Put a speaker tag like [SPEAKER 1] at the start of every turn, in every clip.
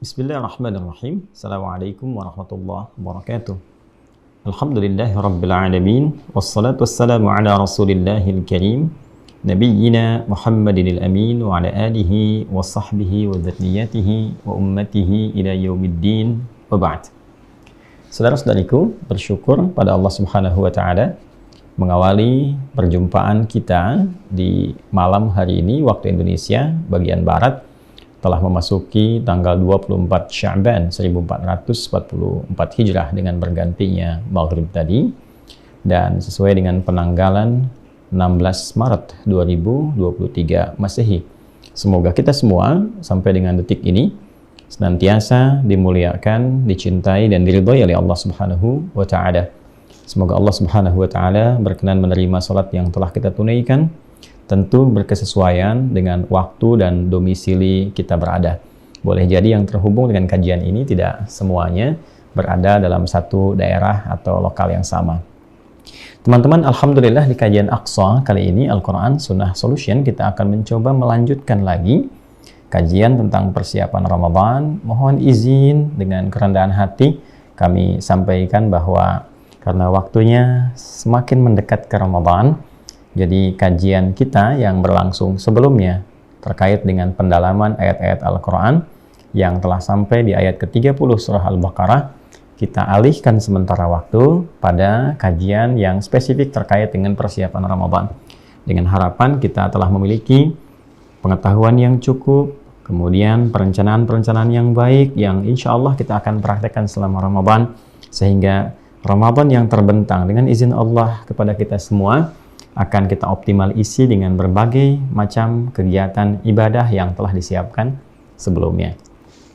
[SPEAKER 1] Bismillahirrahmanirrahim. Assalamualaikum warahmatullahi wabarakatuh. Alhamdulillahirabbil alamin wassalatu wassalamu ala rasulillahil karim nabiyyina Muhammadinil amin wa ala alihi wa sahbihi wa dzurriyyatihi wa ummatihi ila yaumiddin wa ba'd. Saudara-saudariku, bersyukur pada Allah Subhanahu wa taala mengawali perjumpaan kita di malam hari ini waktu Indonesia bagian barat telah memasuki tanggal 24 Sya'ban 1444 Hijrah dengan bergantinya Maghrib tadi, dan sesuai dengan penanggalan 16 Maret 2023 Masehi. Semoga kita semua sampai dengan detik ini senantiasa dimuliakan, dicintai dan diridhai oleh Allah Subhanahu wa taala. Semoga Allah Subhanahu wa taala berkenan menerima salat yang telah kita tunaikan, tentu berkesesuaian dengan waktu dan domisili kita berada. Boleh jadi yang terhubung dengan kajian ini tidak semuanya berada dalam satu daerah atau lokal yang sama. Teman-teman, alhamdulillah di kajian Aqsa kali ini Al-Quran Sunnah Solution kita akan mencoba melanjutkan lagi kajian tentang persiapan Ramadan. Mohon izin dengan kerendahan hati kami sampaikan bahwa karena waktunya semakin mendekat ke Ramadan, jadi kajian kita yang berlangsung sebelumnya terkait dengan pendalaman ayat-ayat Al-Quran yang telah sampai di ayat ke-30 surah Al-Baqarah, kita alihkan sementara waktu pada kajian yang spesifik terkait dengan persiapan Ramadan. Dengan harapan kita telah memiliki pengetahuan yang cukup, kemudian perencanaan-perencanaan yang baik yang insya Allah kita akan praktekkan selama Ramadan, sehingga Ramadan yang terbentang dengan izin Allah kepada kita semua akan kita optimal isi dengan berbagai macam kegiatan ibadah yang telah disiapkan sebelumnya.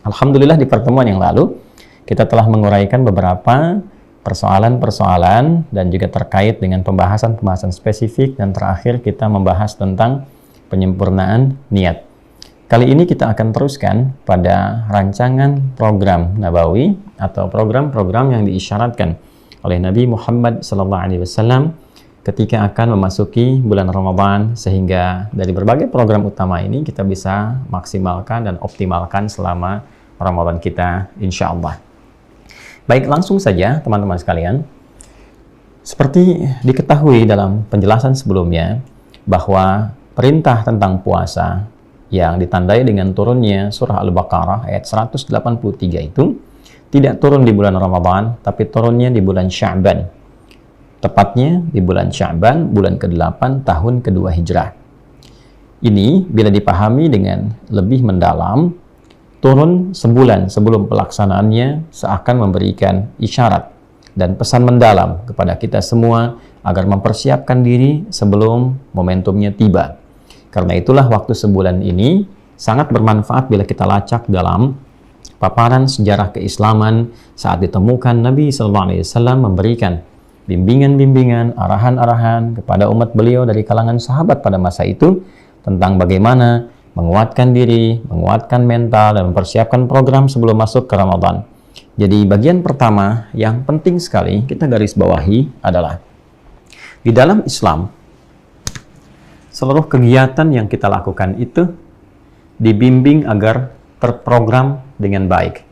[SPEAKER 1] Alhamdulillah di pertemuan yang lalu kita telah menguraikan beberapa persoalan-persoalan dan juga terkait dengan pembahasan-pembahasan spesifik, dan terakhir kita membahas tentang penyempurnaan niat. Kali ini kita akan teruskan pada rancangan program Nabawi atau program-program yang diisyaratkan oleh Nabi Muhammad SAW ketika akan memasuki bulan Ramadan, sehingga dari berbagai program utama ini kita bisa maksimalkan dan optimalkan selama Ramadan kita insya Allah. Baik, langsung saja teman-teman sekalian. Seperti diketahui dalam penjelasan sebelumnya bahwa perintah tentang puasa yang ditandai dengan turunnya surah Al-Baqarah ayat 183 itu tidak turun di bulan Ramadan, tapi turunnya di bulan Sya'ban. Tepatnya di bulan Sya'ban, bulan ke-8 tahun kedua Hijrah. Ini bila dipahami dengan lebih mendalam, turun sebulan sebelum pelaksanaannya seakan memberikan isyarat dan pesan mendalam kepada kita semua agar mempersiapkan diri sebelum momentumnya tiba. Karena itulah waktu sebulan ini sangat bermanfaat bila kita lacak dalam paparan sejarah keislaman saat ditemukan Nabi SAW memberikan bimbingan-bimbingan, arahan-arahan kepada umat beliau dari kalangan sahabat pada masa itu tentang bagaimana menguatkan diri, menguatkan mental, dan mempersiapkan program sebelum masuk ke Ramadan. Jadi bagian pertama yang penting sekali kita garis bawahi adalah di dalam Islam seluruh kegiatan yang kita lakukan itu dibimbing agar terprogram dengan baik.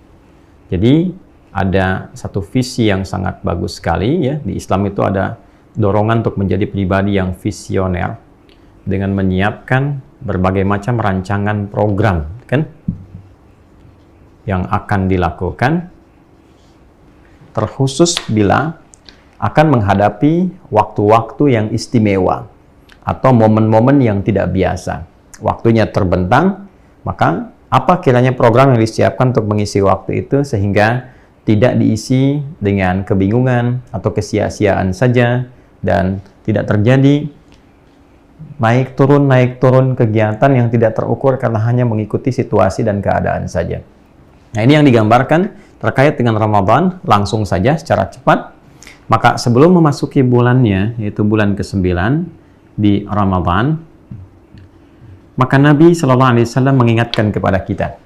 [SPEAKER 1] Jadi ada satu visi yang sangat bagus sekali ya. Di Islam itu ada dorongan untuk menjadi pribadi yang visioner dengan menyiapkan berbagai macam rancangan program kan yang akan dilakukan, terkhusus bila akan menghadapi waktu-waktu yang istimewa atau momen-momen yang tidak biasa. Waktunya terbentang, maka apa kiranya program yang disiapkan untuk mengisi waktu itu sehingga tidak diisi dengan kebingungan atau kesia-siaan saja, dan tidak terjadi naik turun kegiatan yang tidak terukur karena hanya mengikuti situasi dan keadaan saja. Nah, ini yang digambarkan terkait dengan Ramadan. Langsung saja secara cepat, maka sebelum memasuki bulannya, yaitu bulan ke-9 di Ramadan, maka Nabi SAW mengingatkan kepada kita.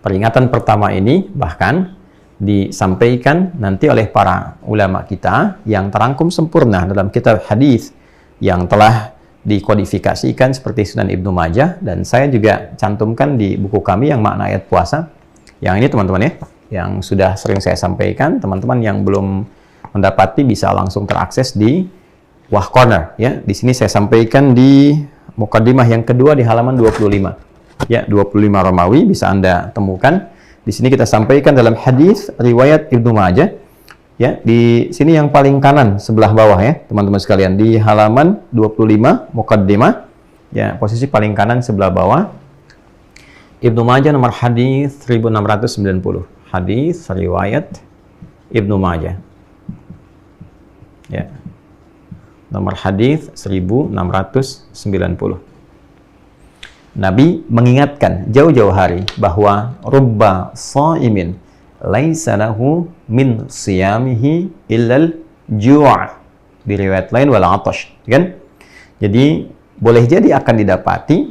[SPEAKER 1] Peringatan pertama ini bahkan disampaikan nanti oleh para ulama kita yang terangkum sempurna dalam kitab hadis yang telah dikodifikasikan seperti Sunan Ibnu Majah, dan saya juga cantumkan di buku kami yang makna ayat puasa. Yang ini teman-teman ya, yang sudah sering saya sampaikan. Teman-teman yang belum mendapati bisa langsung terakses di Wah Corner ya. Di sini saya sampaikan di mukaddimah yang kedua di halaman 25. Ya, 25 Romawi bisa Anda temukan. Di sini kita sampaikan dalam hadis riwayat Ibnu Majah. Ya, di sini yang paling kanan sebelah bawah ya, teman-teman sekalian, di halaman 25 mukaddimah. Ya, posisi paling kanan sebelah bawah. Ibnu Majah nomor hadis 1690. Hadis riwayat Ibnu Majah. Ya. Nomor hadis 1690. Nabi mengingatkan jauh-jauh hari bahwa rubba shaimin laisa lahu min siyamihi illal ju'. Di riwayat lain wal 'atash, kan? Jadi boleh jadi akan didapati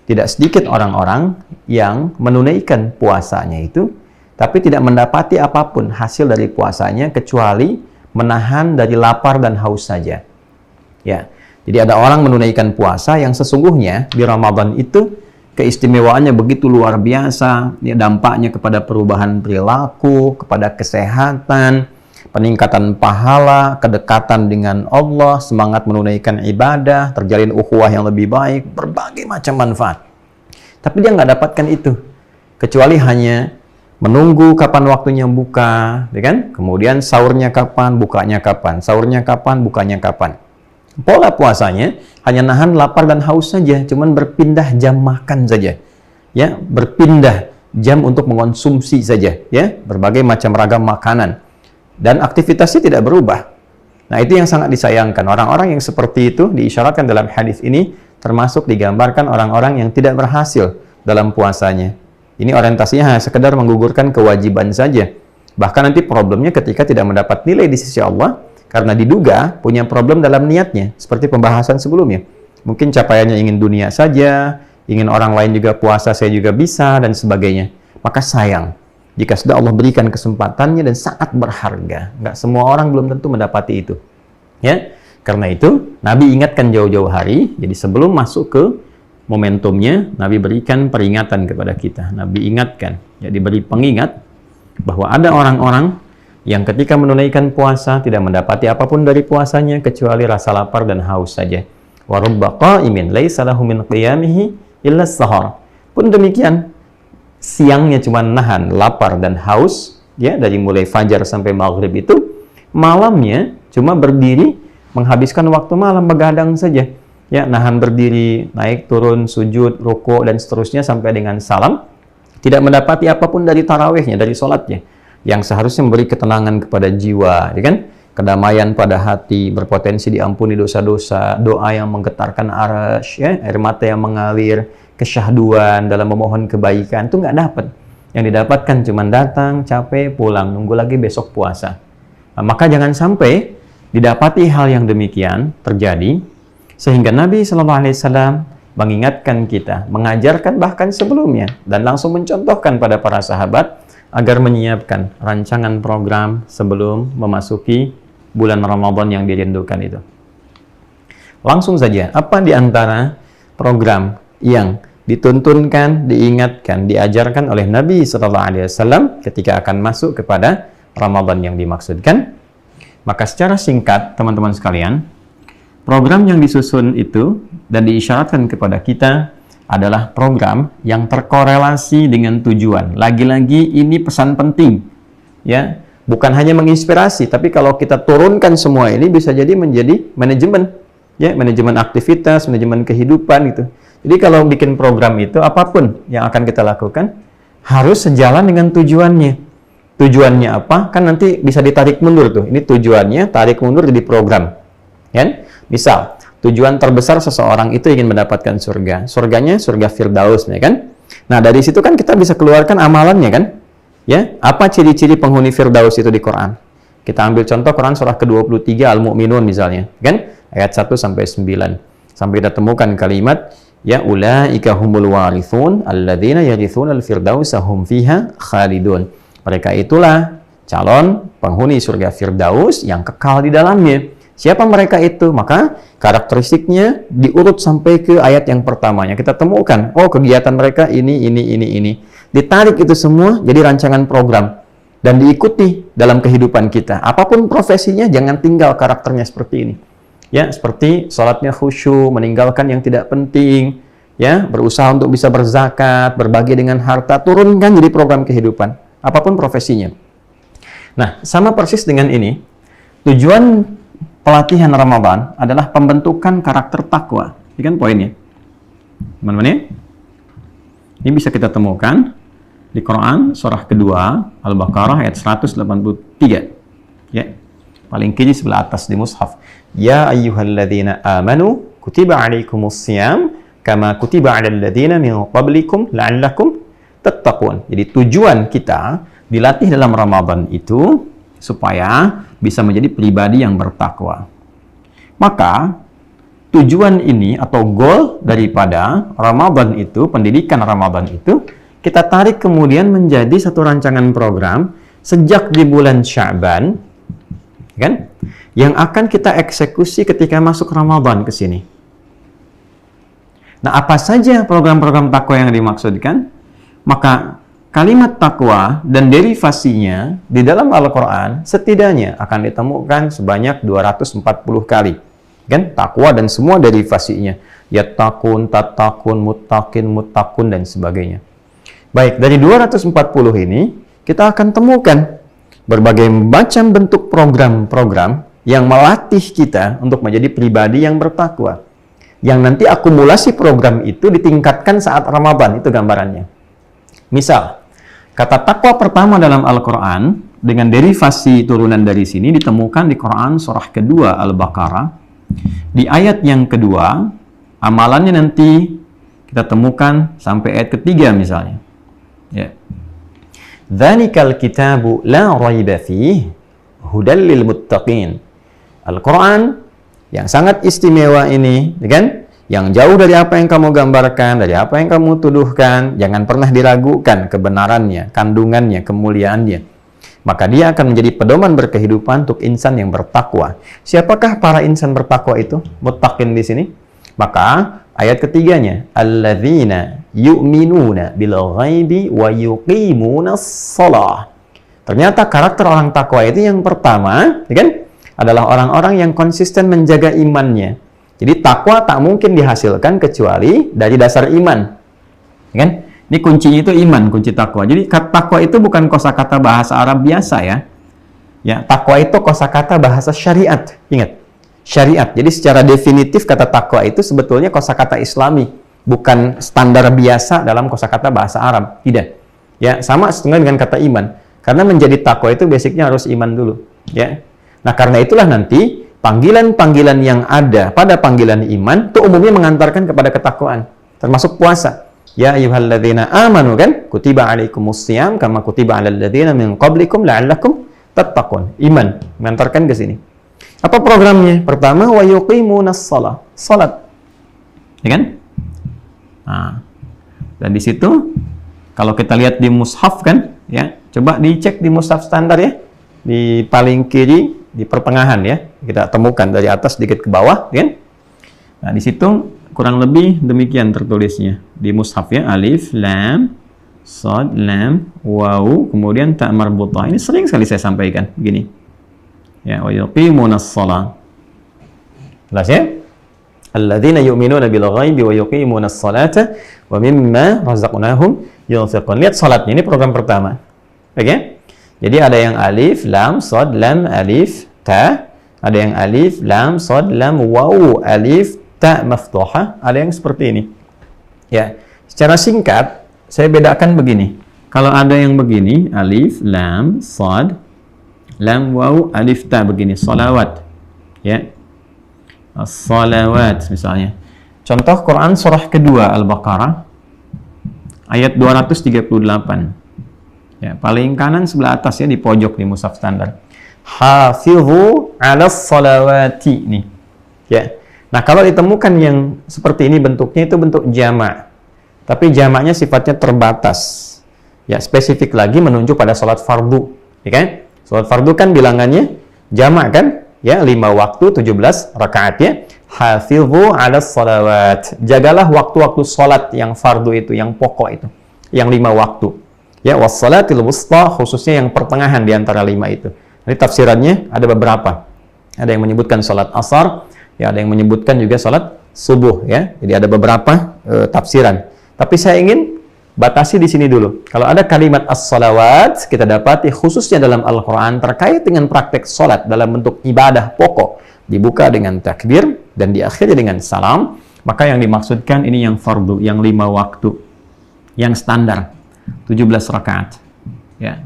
[SPEAKER 1] tidak sedikit orang-orang yang menunaikan puasanya itu tapi tidak mendapati apapun hasil dari puasanya kecuali menahan dari lapar dan haus saja. Ya. Jadi ada orang menunaikan puasa yang sesungguhnya di Ramadan itu keistimewaannya begitu luar biasa, ya, dampaknya kepada perubahan perilaku, kepada kesehatan, peningkatan pahala, kedekatan dengan Allah, semangat menunaikan ibadah, terjalin ukhuwah yang lebih baik, berbagai macam manfaat. Tapi dia nggak dapatkan itu, kecuali hanya menunggu kapan waktunya buka, ya kan? Kemudian sahurnya kapan, bukanya kapan, sahurnya kapan, bukanya kapan. Pola puasanya hanya nahan lapar dan haus saja, cuman berpindah jam makan saja, ya, berpindah jam untuk mengonsumsi saja, ya, berbagai macam ragam makanan, dan aktivitasnya tidak berubah. Nah, itu yang sangat disayangkan. Orang-orang yang seperti itu diisyaratkan dalam hadis ini, termasuk digambarkan orang-orang yang tidak berhasil dalam puasanya. Ini orientasinya hanya sekedar menggugurkan kewajiban saja. Bahkan nanti problemnya ketika tidak mendapat nilai di sisi Allah, karena diduga punya problem dalam niatnya, seperti pembahasan sebelumnya. Mungkin capaiannya ingin dunia saja, ingin orang lain juga puasa, saya juga bisa, dan sebagainya. Maka sayang, jika sudah Allah berikan kesempatannya dan sangat berharga. Nggak semua orang belum tentu mendapati itu. Ya, karena itu, Nabi ingatkan jauh-jauh hari, jadi sebelum masuk ke momentumnya, Nabi berikan peringatan kepada kita. Nabi ingatkan, jadi beri pengingat, bahwa ada orang-orang yang ketika menunaikan puasa tidak mendapati apapun dari puasanya kecuali rasa lapar dan haus saja. Wa rubba qa'imin laisa lahu min qiyamihi illa as-sahar. Pun demikian, siangnya cuma nahan lapar dan haus, ya, dari mulai fajar sampai maghrib itu, malamnya cuma berdiri menghabiskan waktu malam begadang saja. Ya, nahan berdiri, naik turun, sujud, rukuk dan seterusnya sampai dengan salam, tidak mendapati apapun dari tarawihnya, dari sholatnya, yang seharusnya memberi ketenangan kepada jiwa, ya kan? Kedamaian pada hati, berpotensi diampuni dosa-dosa, doa yang menggetarkan arasy, ya, air mata yang mengalir, kesyahduan dalam memohon kebaikan, itu nggak dapat. Yang didapatkan cuma datang, capek, pulang, nunggu lagi besok puasa. Nah, maka jangan sampai didapati hal yang demikian terjadi, sehingga Nabi SAW mengingatkan kita, mengajarkan bahkan sebelumnya, dan langsung mencontohkan pada para sahabat, agar menyiapkan rancangan program sebelum memasuki bulan Ramadan yang dirindukan itu. Langsung saja, apa di antara program yang dituntunkan, diingatkan, diajarkan oleh Nabi SAW ketika akan masuk kepada Ramadan yang dimaksudkan? Maka secara singkat, teman-teman sekalian, program yang disusun itu dan diisyaratkan kepada kita adalah program yang terkorelasi dengan tujuan. Lagi-lagi ini pesan penting, ya, bukan hanya menginspirasi, tapi kalau kita turunkan semua ini bisa jadi menjadi manajemen, ya, manajemen aktivitas, manajemen kehidupan gitu. Jadi kalau bikin program itu, apapun yang akan kita lakukan harus sejalan dengan tujuannya. Tujuannya apa? Kan nanti bisa ditarik mundur tuh. Ini tujuannya, tarik mundur jadi program, ya. Misal tujuan terbesar seseorang itu ingin mendapatkan surga. Surganya surga Firdaus, ya kan? Nah, dari situ kan kita bisa keluarkan amalannya kan? Ya, apa ciri-ciri penghuni Firdaus itu di Quran? Kita ambil contoh Quran surah ke-23 Al-Mu'minun misalnya, kan? Ayat 1 sampai 9. Sampai kita temukan kalimat ya ulaika humul warithun alladzina yarithuna al-firdausa hum fiha khalidun. Mereka itulah calon penghuni surga Firdaus yang kekal di dalamnya. Siapa mereka itu? Maka karakteristiknya diurut sampai ke ayat yang pertamanya. Kita temukan, oh kegiatan mereka ini. ditarik itu semua jadi rancangan program dan diikuti dalam kehidupan kita. Apapun profesinya, jangan tinggal karakternya seperti ini. Ya, seperti sholatnya khusyuk, meninggalkan yang tidak penting, ya, berusaha untuk bisa berzakat, berbagi dengan harta, turunkan jadi program kehidupan, apapun profesinya. Nah, sama persis dengan ini, tujuan pelatihan Ramadan adalah pembentukan karakter takwa. Ini kan poinnya. Teman-teman, ini bisa kita temukan di Quran surah kedua Al-Baqarah ayat 183. Ya. Paling kiri sebelah atas di mushaf. Ya ayyuhalladzina amanu kutiba alaikumusiyam kama kutiba 'alal ladzina min qablikum la'allakum tattaqun. Jadi tujuan kita dilatih dalam Ramadan itu supaya bisa menjadi pribadi yang bertakwa. Maka tujuan ini atau goal daripada Ramadan itu, pendidikan Ramadan itu, kita tarik kemudian menjadi satu rancangan program sejak di bulan Sya'ban, kan? Yang akan kita eksekusi ketika masuk Ramadan ke sini. Nah, apa saja program-program takwa yang dimaksudkan? Maka kalimat takwa dan derivasinya di dalam Al-Quran setidaknya akan ditemukan sebanyak 240 kali. Kan? Takwa dan semua derivasinya. Yattaqun, tattaqun, muttaqin, muttaqun, dan sebagainya. Baik, dari 240 ini, kita akan temukan berbagai macam bentuk program-program yang melatih kita untuk menjadi pribadi yang bertakwa. Yang nanti akumulasi program itu ditingkatkan saat Ramadan, itu gambarannya. Misal, kata takwa pertama dalam Al-Quran, dengan derivasi turunan dari sini, ditemukan di Quran surah kedua Al-Baqarah. Di ayat yang kedua, amalannya nanti kita temukan sampai ayat ketiga misalnya. Ya. Dzalikal kitabu la raiba fihi hudal lil muttaqin. Al-Quran yang sangat istimewa ini, kan? Yang jauh dari apa yang kamu gambarkan, dari apa yang kamu tuduhkan, jangan pernah diragukan kebenarannya, kandungannya, kemuliaannya. Maka dia akan menjadi pedoman berkehidupan untuk insan yang bertakwa. Siapakah para insan bertakwa itu? Muttaqin di sini. Maka ayat ketiganya, alladzina yu'minuna bil ghaibi wa yuqimunas shalah. Ternyata karakter orang takwa itu yang pertama, kan, adalah orang-orang yang konsisten menjaga imannya. Jadi takwa tak mungkin dihasilkan kecuali dari dasar iman. Kan? Ini kuncinya itu iman, kunci takwa. Jadi takwa itu bukan kosakata bahasa Arab biasa ya. Ya, takwa itu kosakata bahasa syariat. Ingat, syariat. Jadi secara definitif kata takwa itu sebetulnya kosakata Islami, bukan standar biasa dalam kosakata bahasa Arab. Tidak. Ya, sama setengah dengan kata iman. Karena menjadi takwa itu basicnya harus iman dulu. Ya. Nah, karena itulah nanti panggilan-panggilan yang ada pada panggilan iman itu umumnya mengantarkan kepada ketakwaan, termasuk puasa. Ya ayyuhalladzina amanu, kan? Kutiba alaikumusiyam kama kutiba 'alal ladzina min qablikum la'allakum tattaqun. Iman mengantarkan ke sini. Apa programnya? Pertama, wa yuqimunas shalah. Salat. Ya kan? Nah, dan di situ kalau kita lihat di mushaf kan, ya, coba dicek di mushaf standar ya. Di paling kiri, di pertengahan ya, kita temukan dari atas sedikit ke bawah, kan? Nah, di situ kurang lebih demikian tertulisnya di mushaf ya, alif, lam, shad, lam, waw, kemudian ta marbutah. Ini sering sekali saya sampaikan begini. Ya, wa yuqimunas shalah. Jelas ya? Alladzina yu'minuna bil ghaibi wa yuqimunas salata wa mimma razaqnahum yunfiqun. Lihat salatnya, ini program pertama. Oke? Jadi ada yang alif, lam, shad, lam, alif, ta. Ada yang alif, lam, shad, lam, waw, alif, ta maftuhah. Ada yang seperti ini. Ya, secara singkat saya bedakan begini. Kalau ada yang begini, alif, lam, shad, lam, waw, alif, ta begini, salawat. Ya. As-salawat misalnya. Contoh Quran surah kedua Al-Baqarah ayat 238. Ya, paling kanan sebelah atas ya, di pojok di mushaf standar. Hafizu 'alas salawati nih. Ya. Nah, kalau ditemukan yang seperti ini bentuknya itu bentuk jamak. Tapi jamaknya sifatnya terbatas. Ya, spesifik lagi menunjuk pada salat fardu, ya kan? Salat fardu kan bilangannya jamak kan? Ya, 5 waktu 17 rakaat ya. Hafizu 'alas salawat. Jagalah waktu-waktu salat yang fardu itu, yang pokok itu. yang 5 waktu. Ya, wassalatil wusta, khususnya yang pertengahan di antara 5 itu. Jadi tafsirannya ada beberapa. Ada yang menyebutkan salat asar, ya ada yang menyebutkan juga salat subuh, ya. Jadi ada beberapa tafsiran. Tapi saya ingin batasi di sini dulu. Kalau ada kalimat as-salawat, kita dapati khususnya dalam Al-Quran terkait dengan praktek salat dalam bentuk ibadah pokok, dibuka dengan takbir dan diakhiri dengan salam, maka yang dimaksudkan ini yang fardu, yang 5 waktu, yang standar, 17 rakaat. Ya.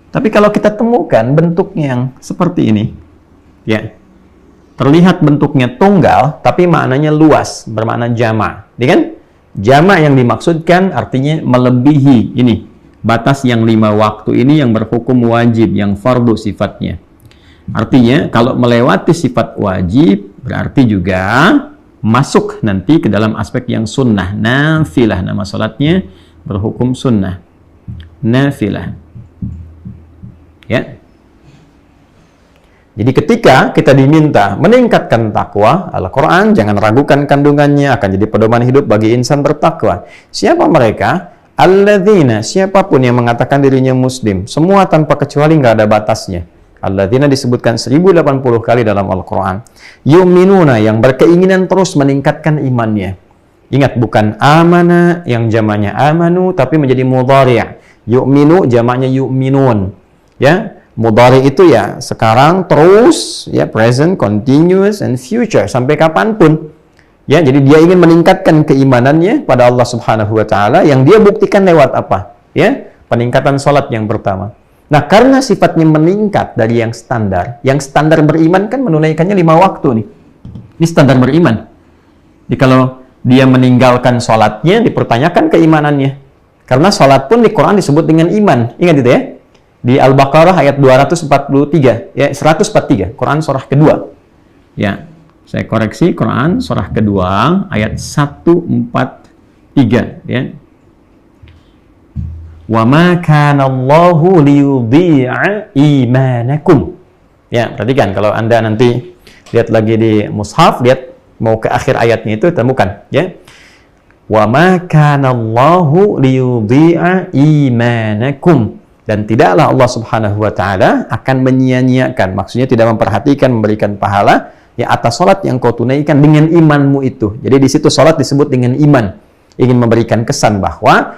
[SPEAKER 1] Tapi kalau kita temukan bentuknya yang seperti ini, ya, terlihat bentuknya tunggal, tapi maknanya luas, bermakna jama'. Ya kan? Jama' yang dimaksudkan artinya melebihi ini, batas yang 5 waktu ini yang berhukum wajib, yang fardu sifatnya. Artinya, kalau melewati sifat wajib, berarti juga masuk nanti ke dalam aspek yang sunnah, nafilah, nama salatnya berhukum sunnah, nafilah. Ya. Jadi ketika kita diminta meningkatkan takwa, Al-Quran jangan ragukan kandungannya, akan jadi pedoman hidup bagi insan bertakwa. Siapa mereka? Alladzina, siapapun yang mengatakan dirinya muslim, semua tanpa kecuali, nggak ada batasnya. Alladzina disebutkan 1080 kali dalam Al-Quran. Yu'minuna, yang berkeinginan terus meningkatkan imannya. Ingat, bukan amana yang jamaknya amanu, tapi menjadi mudhari'. Yu'minu jamaknya yu'minun. Ya, mudhari itu ya sekarang, terus, ya present, continuous, and future, sampai kapanpun. Ya, jadi dia ingin meningkatkan keimanannya pada Allah Subhanahu wa Ta'ala, yang dia buktikan lewat apa? Ya, peningkatan salat yang pertama. Nah, karena sifatnya meningkat dari yang standar beriman kan menunaikannya 5 waktu nih. Ini standar beriman. Jadi kalau dia meninggalkan salatnya, dipertanyakan keimanannya. Karena salat pun di Quran disebut dengan iman. Ingat itu ya. Di Al-Baqarah ayat 243, ya 143, Quran surah kedua. Ya, saya koreksi, Quran surah kedua ayat 143, ya. Wa ma kana Allahu liyudhi'a imanakum. Ya, perhatikan kalau Anda nanti lihat lagi di mushaf, lihat mau ke akhir ayatnya itu temukan, ya. Wa ma kana Allahu liyudhi'a imanakum. Dan tidaklah Allah Subhanahu wa Ta'ala akan menyia-nyiakan, maksudnya tidak memperhatikan, memberikan pahala ya atas salat yang kau tunaikan dengan imanmu itu. Jadi di situ salat disebut dengan iman, ingin memberikan kesan bahwa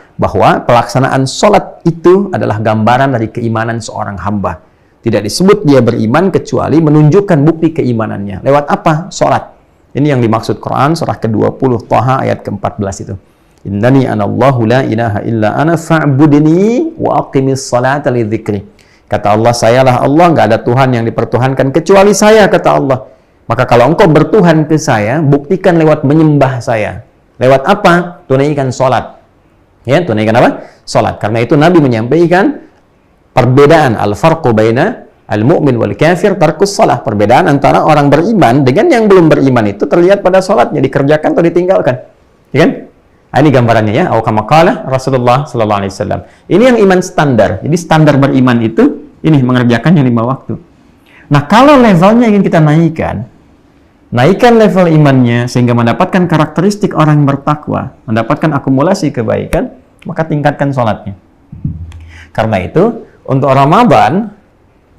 [SPEAKER 1] pelaksanaan salat itu adalah gambaran dari keimanan seorang hamba. Tidak disebut dia beriman kecuali menunjukkan bukti keimanannya. Lewat apa? Salat. Ini yang dimaksud Quran surah ke-20 Thaha ayat ke-14 itu. Innani anallahu la ilaha illa ana fa'budni wa aqimis salata li dzikri. Kata Allah, sayalah Allah, nggak ada Tuhan yang dipertuhankan kecuali saya, kata Allah. Maka kalau engkau bertuhan ke saya, buktikan lewat menyembah saya. Lewat apa? Tunaikan salat. Ya, tunaikan apa? Salat. Karena itu Nabi menyampaikan perbedaan al-farqu baina al-mu'min wal kafir tarkus salah. Perbedaan antara orang beriman dengan yang belum beriman itu terlihat pada salatnya, dikerjakan atau ditinggalkan. Ya kan? Ini gambarannya ya, atau kama qala Rasulullah sallallahu alaihi wasallam. Ini yang iman standar. Jadi standar beriman itu ini mengerjakan yang 5 waktu. Nah, kalau levelnya ingin kita naikkan level imannya sehingga mendapatkan karakteristik orang yang bertakwa, mendapatkan akumulasi kebaikan, maka tingkatkan sholatnya. Karena itu untuk Ramadan,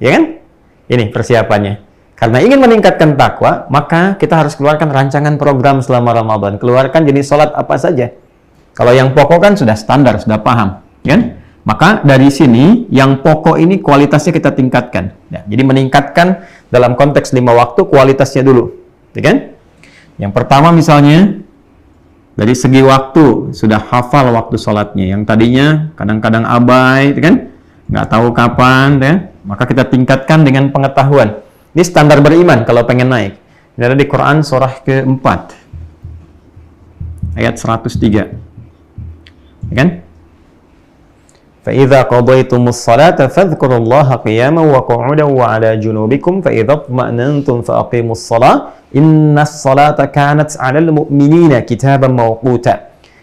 [SPEAKER 1] ya kan? Ini persiapannya. Karena ingin meningkatkan takwa, maka kita harus keluarkan rancangan program selama Ramadan. Keluarkan jenis sholat apa saja. Kalau yang pokok kan sudah standar, sudah paham, kan? Maka dari sini yang pokok ini kualitasnya kita tingkatkan. Ya, jadi meningkatkan dalam konteks 5 waktu kualitasnya dulu, ya kan? Yang pertama misalnya dari segi waktu sudah hafal waktu sholatnya. Yang tadinya kadang-kadang abai, ya kan? Nggak tahu kapan, ya? Maka kita tingkatkan dengan pengetahuan. Ini standar beriman kalau pengen naik. Ini ada di Quran surah ke-4 ayat 103. Ya kan? فَإِذَا قَضَيْتُمُ الصَّلَاةَ فَاذْكُرُوا اللَّهَ قِيَامًا وَقُعُودًا وَعَلَى جُنُوبِكُمْ فَإِذَا اطْمَأْنَنْتُمْ فَأَقِيمُوا الصَّلَاةَ إِنَّ الصَّلَاةَ كَانَتْ عَلَى الْمُؤْمِنِينَ كِتَابًا مَوْقُوتًا.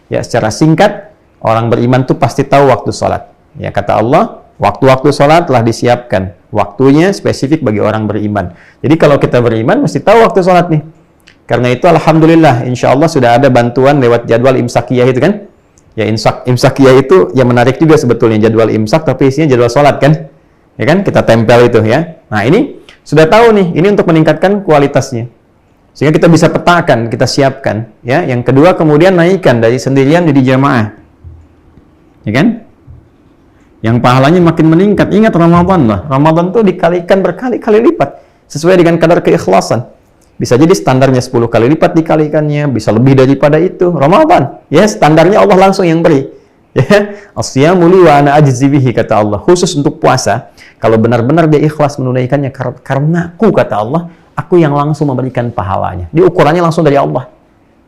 [SPEAKER 1] Ya, secara singkat, orang beriman itu pasti tahu waktu salat. Ya, kata Allah, waktu-waktu salat telah disiapkan. Waktunya spesifik bagi orang beriman. Jadi kalau kita beriman mesti tahu waktu salat nih. Karena itu alhamdulillah, insya Allah sudah ada bantuan lewat jadwal imsakiyah itu kan. Ya imsak ya itu yang menarik juga sebetulnya, jadwal imsak tapi isinya jadwal sholat kan? Ya kan, kita tempel itu ya. Nah ini sudah tahu nih, ini untuk meningkatkan kualitasnya. Sehingga kita bisa petakan, kita siapkan. Ya, yang kedua kemudian naikkan dari sendirian jadi jamaah. Ya kan? Yang pahalanya makin meningkat. Ingat Ramadan lah. Ramadan tuh dikalikan berkali-kali lipat sesuai dengan kadar keikhlasan. Bisa jadi standarnya 10 kali lipat dikalikannya, bisa lebih daripada itu. Ramadan, ya standarnya Allah langsung yang beri. Ya, asyamu li wa ana ajzi bihi kata Allah. Khusus untuk puasa, kalau benar-benar dia ikhlas menunaikannya karena aku kata Allah, aku yang langsung memberikan pahalanya. Di ukurannya langsung dari Allah.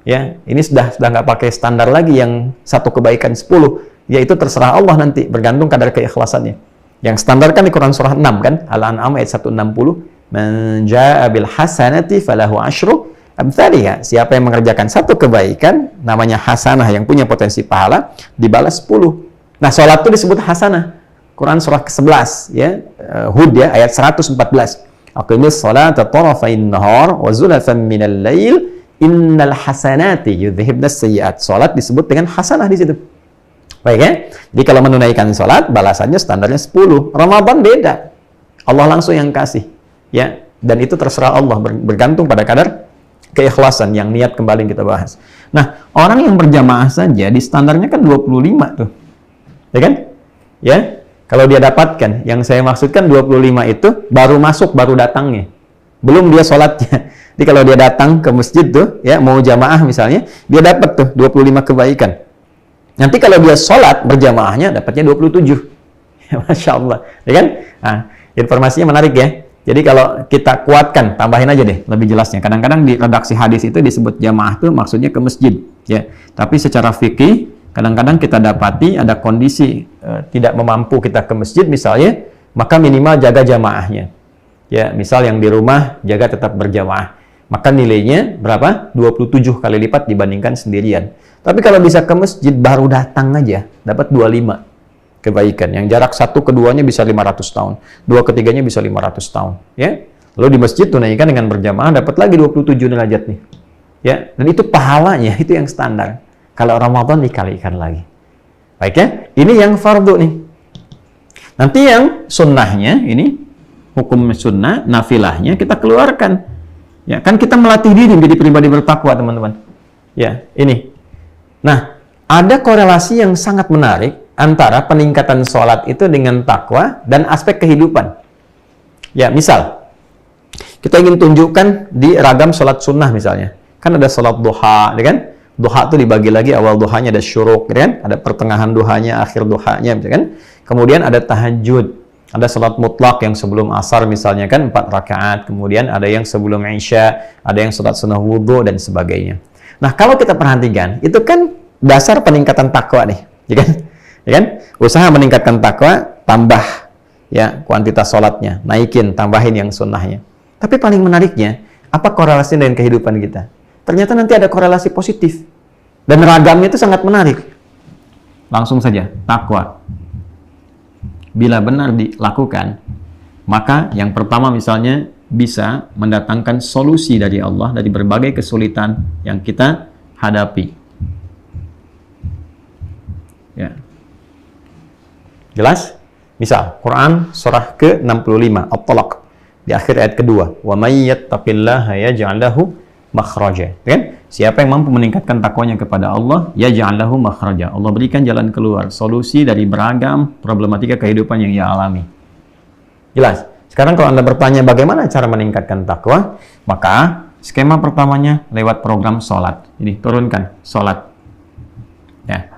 [SPEAKER 1] Ya, ini sudah nggak pakai standar lagi yang satu kebaikan 10, yaitu terserah Allah nanti bergantung kadar keikhlasannya. Yang standar kan di Quran surah 6 kan, Al-An'am ayat 160. Man jaa'a bil hasanati falahu asyru amsalihha. Siapa yang mengerjakan satu kebaikan, namanya hasanah yang punya potensi pahala, dibalas 10. Nah, salat itu disebut hasanah. Quran surah ke-11 ya, Hud ya, ayat 114. Aqimis sholata tarafain nahar wa zulafan minal lail innal hasanati yudhhibnas sayyi'at. Salat disebut dengan hasanah di situ. Baik ya. Jadi kalau menunaikan salat, balasannya standarnya 10. Ramadan beda. Allah langsung yang kasih. Ya, dan itu terserah Allah, bergantung pada kadar keikhlasan yang niat kembali kita bahas. Nah, orang yang berjamaah saja di standarnya kan 25 tuh. Ya kan? Ya. Kalau dia dapatkan, yang saya maksudkan 25 itu baru masuk, baru datangnya. Belum dia sholatnya. Jadi kalau dia datang ke masjid tuh, ya mau jamaah misalnya, dia dapat tuh 25 kebaikan. Nanti kalau dia sholat berjamaahnya dapatnya 27. Masya Allah. Ya kan? Nah, informasinya menarik ya. Jadi kalau kita kuatkan, tambahin aja deh lebih jelasnya. Kadang-kadang di redaksi hadis itu disebut jamaah itu maksudnya ke masjid, ya. Tapi secara fikih kadang-kadang kita dapati ada kondisi tidak memampu kita ke masjid misalnya, maka minimal jaga jamaahnya. Ya, misal yang di rumah jaga tetap berjamaah. Maka nilainya berapa? 27 kali lipat dibandingkan sendirian. Tapi kalau bisa ke masjid baru datang aja dapat 25 kebaikan. Yang jarak satu keduanya bisa 500 tahun. Dua ketiganya bisa 500 tahun. Ya. Lalu di masjid tunaikan dengan berjamaah dapat lagi 27 derajat nih. Ya. Dan itu pahalanya, itu yang standar. Kalau Ramadan dikalikan lagi. Baik ya. Ini yang fardu nih. Nanti yang sunnahnya, ini hukum sunnah, nafilahnya kita keluarkan. Ya, kan kita melatih diri menjadi pribadi bertakwa, teman-teman. Ya, ini. Nah, ada korelasi yang sangat menarik antara peningkatan sholat itu dengan takwa dan aspek kehidupan. Ya, misal kita ingin tunjukkan di ragam sholat sunnah misalnya. Kan ada sholat duha, ya kan? Duha itu dibagi lagi, awal duhanya ada syuruk, ya kan? Ada pertengahan duhanya, akhir duhanya, ya kan? Kemudian ada tahajud, ada sholat mutlak yang sebelum asar misalnya kan 4 rakaat, kemudian ada yang sebelum isya, ada yang sholat sunnah wudhu dan sebagainya. Nah, kalau kita perhatikan, itu kan dasar peningkatan takwa nih, ya kan? Ya kan? Usaha meningkatkan takwa, tambah ya kuantitas sholatnya, naikin, tambahin yang sunnahnya. Tapi paling menariknya, apa korelasi dengan kehidupan kita? Ternyata nanti ada korelasi positif. Dan ragamnya itu sangat menarik. Langsung saja, takwa. Bila benar dilakukan, maka yang pertama misalnya bisa mendatangkan solusi dari Allah dari berbagai kesulitan yang kita hadapi. Ya. Jelas? Misal, Quran surah ke-65, At-Talaq, di akhir ayat kedua. Wa may yattaqillaha yaj'al lahu makhraja. Kan? Siapa yang mampu meningkatkan takwanya kepada Allah, yaj'al lahu makhraja. Allah berikan jalan keluar, solusi dari beragam problematika kehidupan yang ia alami. Jelas? Sekarang kalau Anda bertanya bagaimana cara meningkatkan takwa, maka skema pertamanya lewat program sholat. Ini, turunkan sholat. Ya.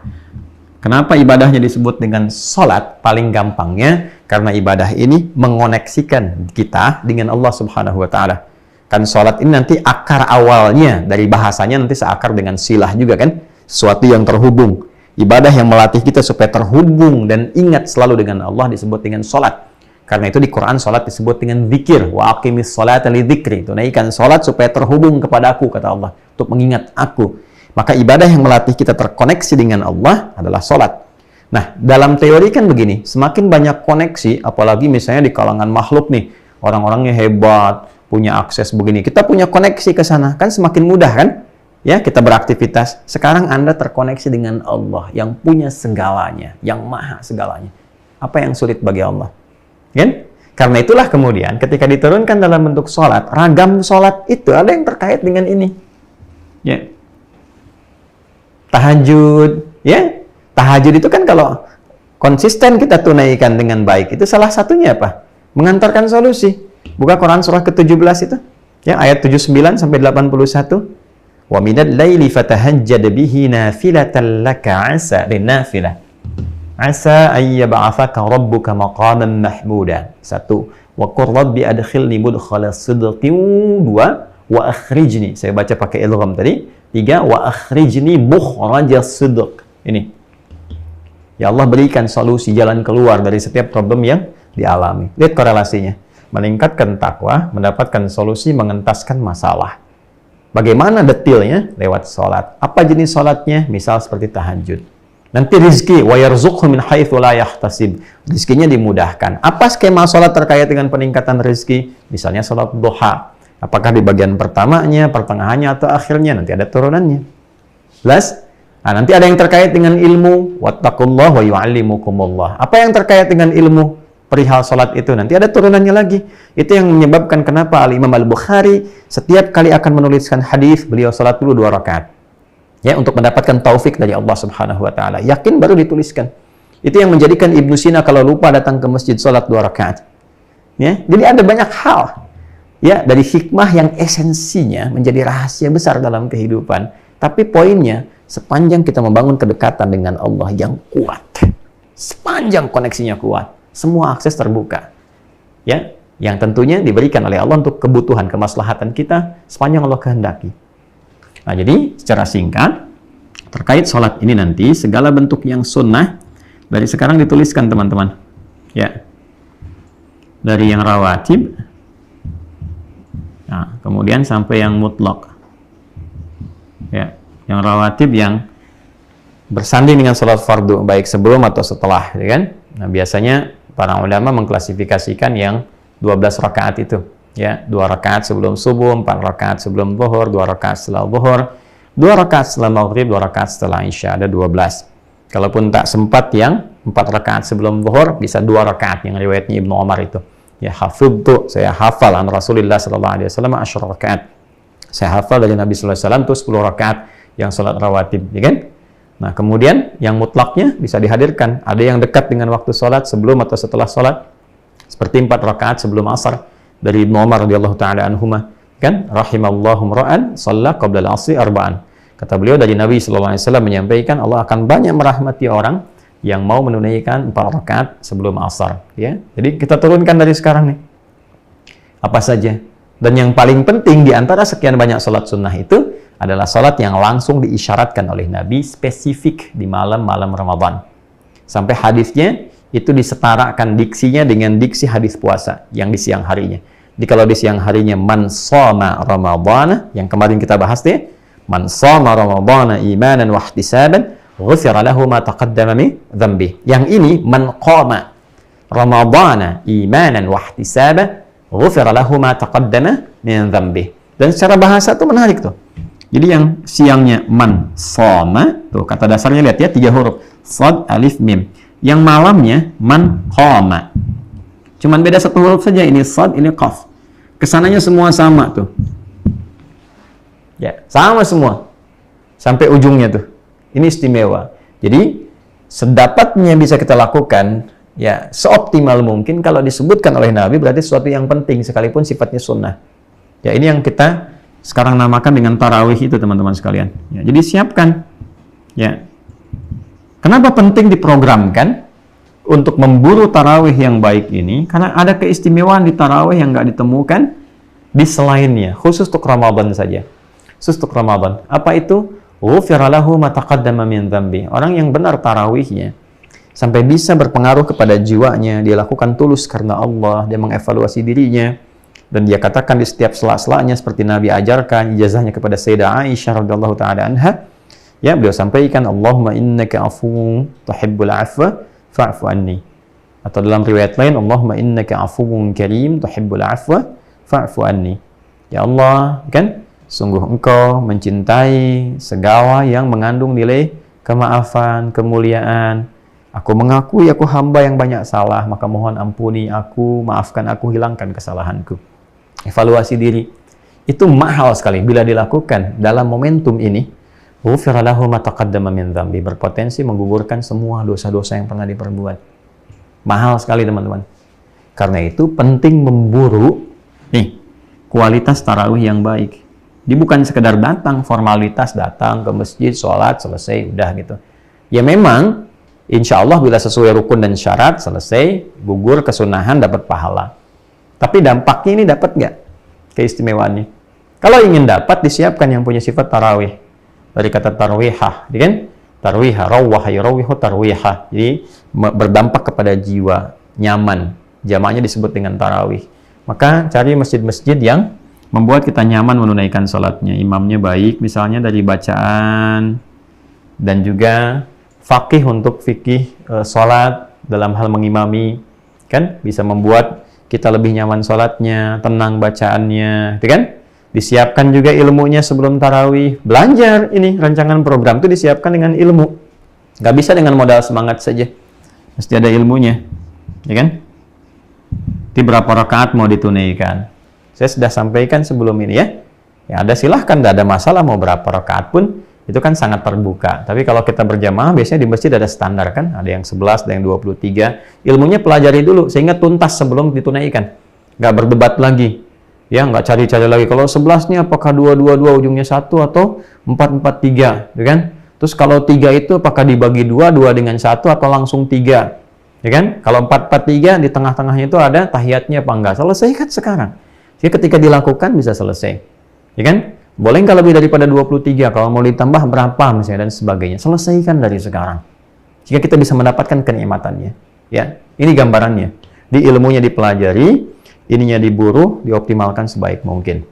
[SPEAKER 1] Kenapa ibadahnya disebut dengan sholat? Paling gampangnya, karena ibadah ini mengoneksikan kita dengan Allah Subhanahu wa Ta'ala. Kan sholat ini nanti akar awalnya, dari bahasanya nanti seakar dengan silah juga kan? Sesuatu yang terhubung. Ibadah yang melatih kita supaya terhubung dan ingat selalu dengan Allah disebut dengan sholat. Karena itu di Quran sholat disebut dengan zikir. Wa aqimis sholata li dzikri. Tunaikan sholat supaya terhubung kepada aku, kata Allah. Untuk mengingat aku. Maka ibadah yang melatih kita terkoneksi dengan Allah adalah sholat. Nah, dalam teori kan begini, semakin banyak koneksi, apalagi misalnya di kalangan makhluk nih, orang-orangnya hebat, punya akses begini, kita punya koneksi ke sana, kan semakin mudah kan? ya kita beraktivitas. Sekarang Anda terkoneksi dengan Allah yang punya segalanya, yang maha segalanya. Apa yang sulit bagi Allah? Kan? Karena itulah kemudian ketika diturunkan dalam bentuk sholat, ragam sholat itu ada yang terkait dengan ini. Ya. Tahajud, ya. Tahajud itu kan kalau konsisten kita tunaikan dengan baik, itu salah satunya apa? Mengantarkan solusi. Buka Quran surah ke-17 itu, ya, ayat 79 sampai 81. Wa minal laili fatahajjad bihi nafilatan laka asa nafilah. Asa ay yab'atsaka rabbuka maqaman mahmuda. 1. Wa qur rabbi adkhilni mudkhala sidqin. 2. Wa akhrijni. Saya baca pakai idgham tadi. 3. Wa akhrijni mukhraja sidq. Ini. Ya Allah berikan solusi jalan keluar dari setiap problem yang dialami. Lihat korelasinya. Meningkatkan takwa, mendapatkan solusi, mengentaskan masalah. Bagaimana detailnya? Lewat sholat. Apa jenis sholatnya? Misal seperti tahajud. Nanti rizki, wa yarzuqhu min haitsu la yahtasib. Rizkinya dimudahkan. Apa skema sholat terkait dengan peningkatan rizki? Misalnya sholat duha. Apakah di bagian pertamanya, pertengahannya, atau akhirnya? Nanti ada turunannya. Jelas? Nah, nanti ada yang terkait dengan ilmu. Wattaqullah wa yu'allimukumullah. Apa yang terkait dengan ilmu? Perihal sholat itu. Nanti ada turunannya lagi. Itu yang menyebabkan kenapa Al-Imam Al-Bukhari setiap kali akan menuliskan hadis, beliau sholat dulu 2 rakaat. Ya, untuk mendapatkan taufik dari Allah Subhanahu wa taala. Yakin baru dituliskan. Itu yang menjadikan Ibnu Sina kalau lupa datang ke masjid salat 2 rakaat. Ya, jadi ada banyak hal ya dari hikmah yang esensinya menjadi rahasia besar dalam kehidupan. Tapi poinnya, sepanjang kita membangun kedekatan dengan Allah yang kuat, sepanjang koneksinya kuat, semua akses terbuka. Ya, yang tentunya diberikan oleh Allah untuk kebutuhan kemaslahatan kita sepanjang Allah kehendaki. Nah, jadi secara singkat terkait sholat ini nanti segala bentuk yang sunnah dari sekarang dituliskan teman-teman, ya, dari yang rawatib, nah, kemudian sampai yang mutlak, ya, yang rawatib yang bersanding dengan sholat fardu baik sebelum atau setelah, ya kan? Nah, biasanya para ulama mengklasifikasikan yang 12 rakaat itu. Ya, 2 rakaat sebelum subuh, 4 rakaat sebelum zuhur, 2 rakaat setelah zuhur, 2 rakaat setelah maghrib, 2 rakaat setelah isya, ada 12. Kalaupun tak sempat yang 4 rakaat sebelum zuhur, bisa 2 rakaat yang riwayatnya Ibnu Umar itu. Ya, hafidtu, saya hafal an Rasulullah sallallahu alaihi wasallam 10 rakaat. Saya hafal dari Nabi sallallahu alaihi wasallam itu 10 rakaat yang salat rawatib, ya kan? Nah, kemudian yang mutlaknya bisa dihadirkan. Ada yang dekat dengan waktu salat sebelum atau setelah salat. Seperti 4 rakaat sebelum asar. Dari Ibnu Umar radhiyallahu taala anhuma, kan, rahimallahu ra'an shalla qabla al-'asri arba'an. Kata beliau dari Nabi sallallahu alaihi wasallam menyampaikan Allah akan banyak merahmati orang yang mau menunaikan 4 rakaat sebelum asar, ya. Jadi kita turunkan dari sekarang nih. Apa saja? Dan yang paling penting di antara sekian banyak salat sunnah itu adalah salat yang langsung diisyaratkan oleh Nabi spesifik di malam-malam Ramadan. Sampai hadisnya itu disetarakan diksinya dengan diksi hadis puasa yang di siang harinya. Jadi kalau di siang harinya man shoma Ramadhana, yang kemarin kita bahas deh, man shoma Ramadhana imanan wa ihtisaban ghufira lahu ma taqaddama min dhanbi. Yang ini man qama Ramadhana imanan wa ihtisaban ghufira lahu ma taqaddama min dhanbi. Dan secara bahasa itu menarik tuh. Jadi yang siangnya man shoma, tuh kata dasarnya lihat ya, 3 huruf, shad alif mim. Yang malamnya man qama. Cuman beda 1 huruf saja, ini shad, ini qaf. Kesananya semua sama tuh. Ya, sama semua. Sampai ujungnya tuh. Ini istimewa. Jadi sedapatnya bisa kita lakukan ya seoptimal mungkin. Kalau disebutkan oleh Nabi berarti sesuatu yang penting sekalipun sifatnya sunnah. Ya, ini yang kita sekarang namakan dengan tarawih itu teman-teman sekalian. Ya, jadi siapkan. Ya. Kenapa penting diprogramkan untuk memburu tarawih yang baik ini? Karena ada keistimewaan di tarawih yang nggak ditemukan di selainnya, khusus untuk Ramadan saja. Khusus untuk Ramadan. Apa itu? Ghufira lahu ma taqaddama min dhanbi. Orang yang benar tarawihnya sampai bisa berpengaruh kepada jiwanya, dia lakukan tulus karena Allah, dia mengevaluasi dirinya, dan dia katakan di setiap sela-selanya seperti Nabi ajarkan ijazahnya kepada Sayyidah Aisyah radhiyallahu taala anha. Ya, beliau sampaikan, Allahumma innaka afuwun tuhibbul afwa fa'fu anni. Atau dalam riwayat lain, Allahumma innaka afuwun karim tuhibbul afwa fa'fu anni. Ya Allah, kan? Sungguh engkau mencintai segala yang mengandung nilai kemaafan, kemuliaan. Aku mengakui aku hamba yang banyak salah, maka mohon ampuni aku, maafkan aku, hilangkan kesalahanku. Evaluasi diri. Itu mahal sekali bila dilakukan dalam momentum ini. Ghufira lahu ma taqaddama min dzambi, berpotensi menggugurkan semua dosa-dosa yang pernah diperbuat. Mahal sekali teman-teman. Karena itu penting memburu kualitas tarawih yang baik. Dia bukan sekedar datang, formalitas datang ke masjid, sholat, selesai, udah gitu. Ya memang, insya Allah bila sesuai rukun dan syarat, selesai, gugur kesunahan, dapat pahala. Tapi dampaknya ini dapat nggak? Keistimewaannya. Kalau ingin dapat, disiapkan yang punya sifat tarawih. Dari kata tarwihah, kan? Tarwihah, rawwah, yurawihu tarwihah. Jadi, berdampak kepada jiwa, nyaman. Jamaknya disebut dengan tarawih. Maka cari masjid-masjid yang membuat kita nyaman menunaikan sholatnya. Imamnya baik, misalnya dari bacaan, dan juga faqih untuk fikih sholat dalam hal mengimami, kan? Bisa membuat kita lebih nyaman sholatnya, tenang bacaannya, gitu kan? Disiapkan juga ilmunya sebelum tarawih. Belajar ini, rancangan program itu disiapkan dengan ilmu. Nggak bisa dengan modal semangat saja. Mesti ada ilmunya, ya kan? Di berapa rakaat mau ditunaikan? Saya sudah sampaikan sebelum ini ya. Ya ada silahkan, tidak ada masalah mau berapa rakaat pun, itu kan sangat terbuka. Tapi kalau kita berjamaah, biasanya di masjid ada standar kan, ada yang 11, ada yang 23. Ilmunya pelajari dulu, sehingga tuntas sebelum ditunaikan. Nggak berdebat lagi. Ya, nggak cari-cari lagi. Kalau 11-nya apakah 2-2-2 ujungnya 1 atau 4-4-3, ya kan? Terus kalau 3 itu apakah dibagi 2, 2 dengan 1 atau langsung 3? Ya kan? Kalau 4-4-3 di tengah-tengahnya itu ada tahiyatnya apa enggak? Selesaikan sekarang. Jadi ketika dilakukan bisa selesai. Ya kan? Boleh nggak lebih daripada 23? Kalau mau ditambah berapa misalnya dan sebagainya. Selesaikan dari sekarang. Jika kita bisa mendapatkan kenikmatannya. Ya, ini gambarannya. Di ilmunya dipelajari, ininya diburu, dioptimalkan sebaik mungkin.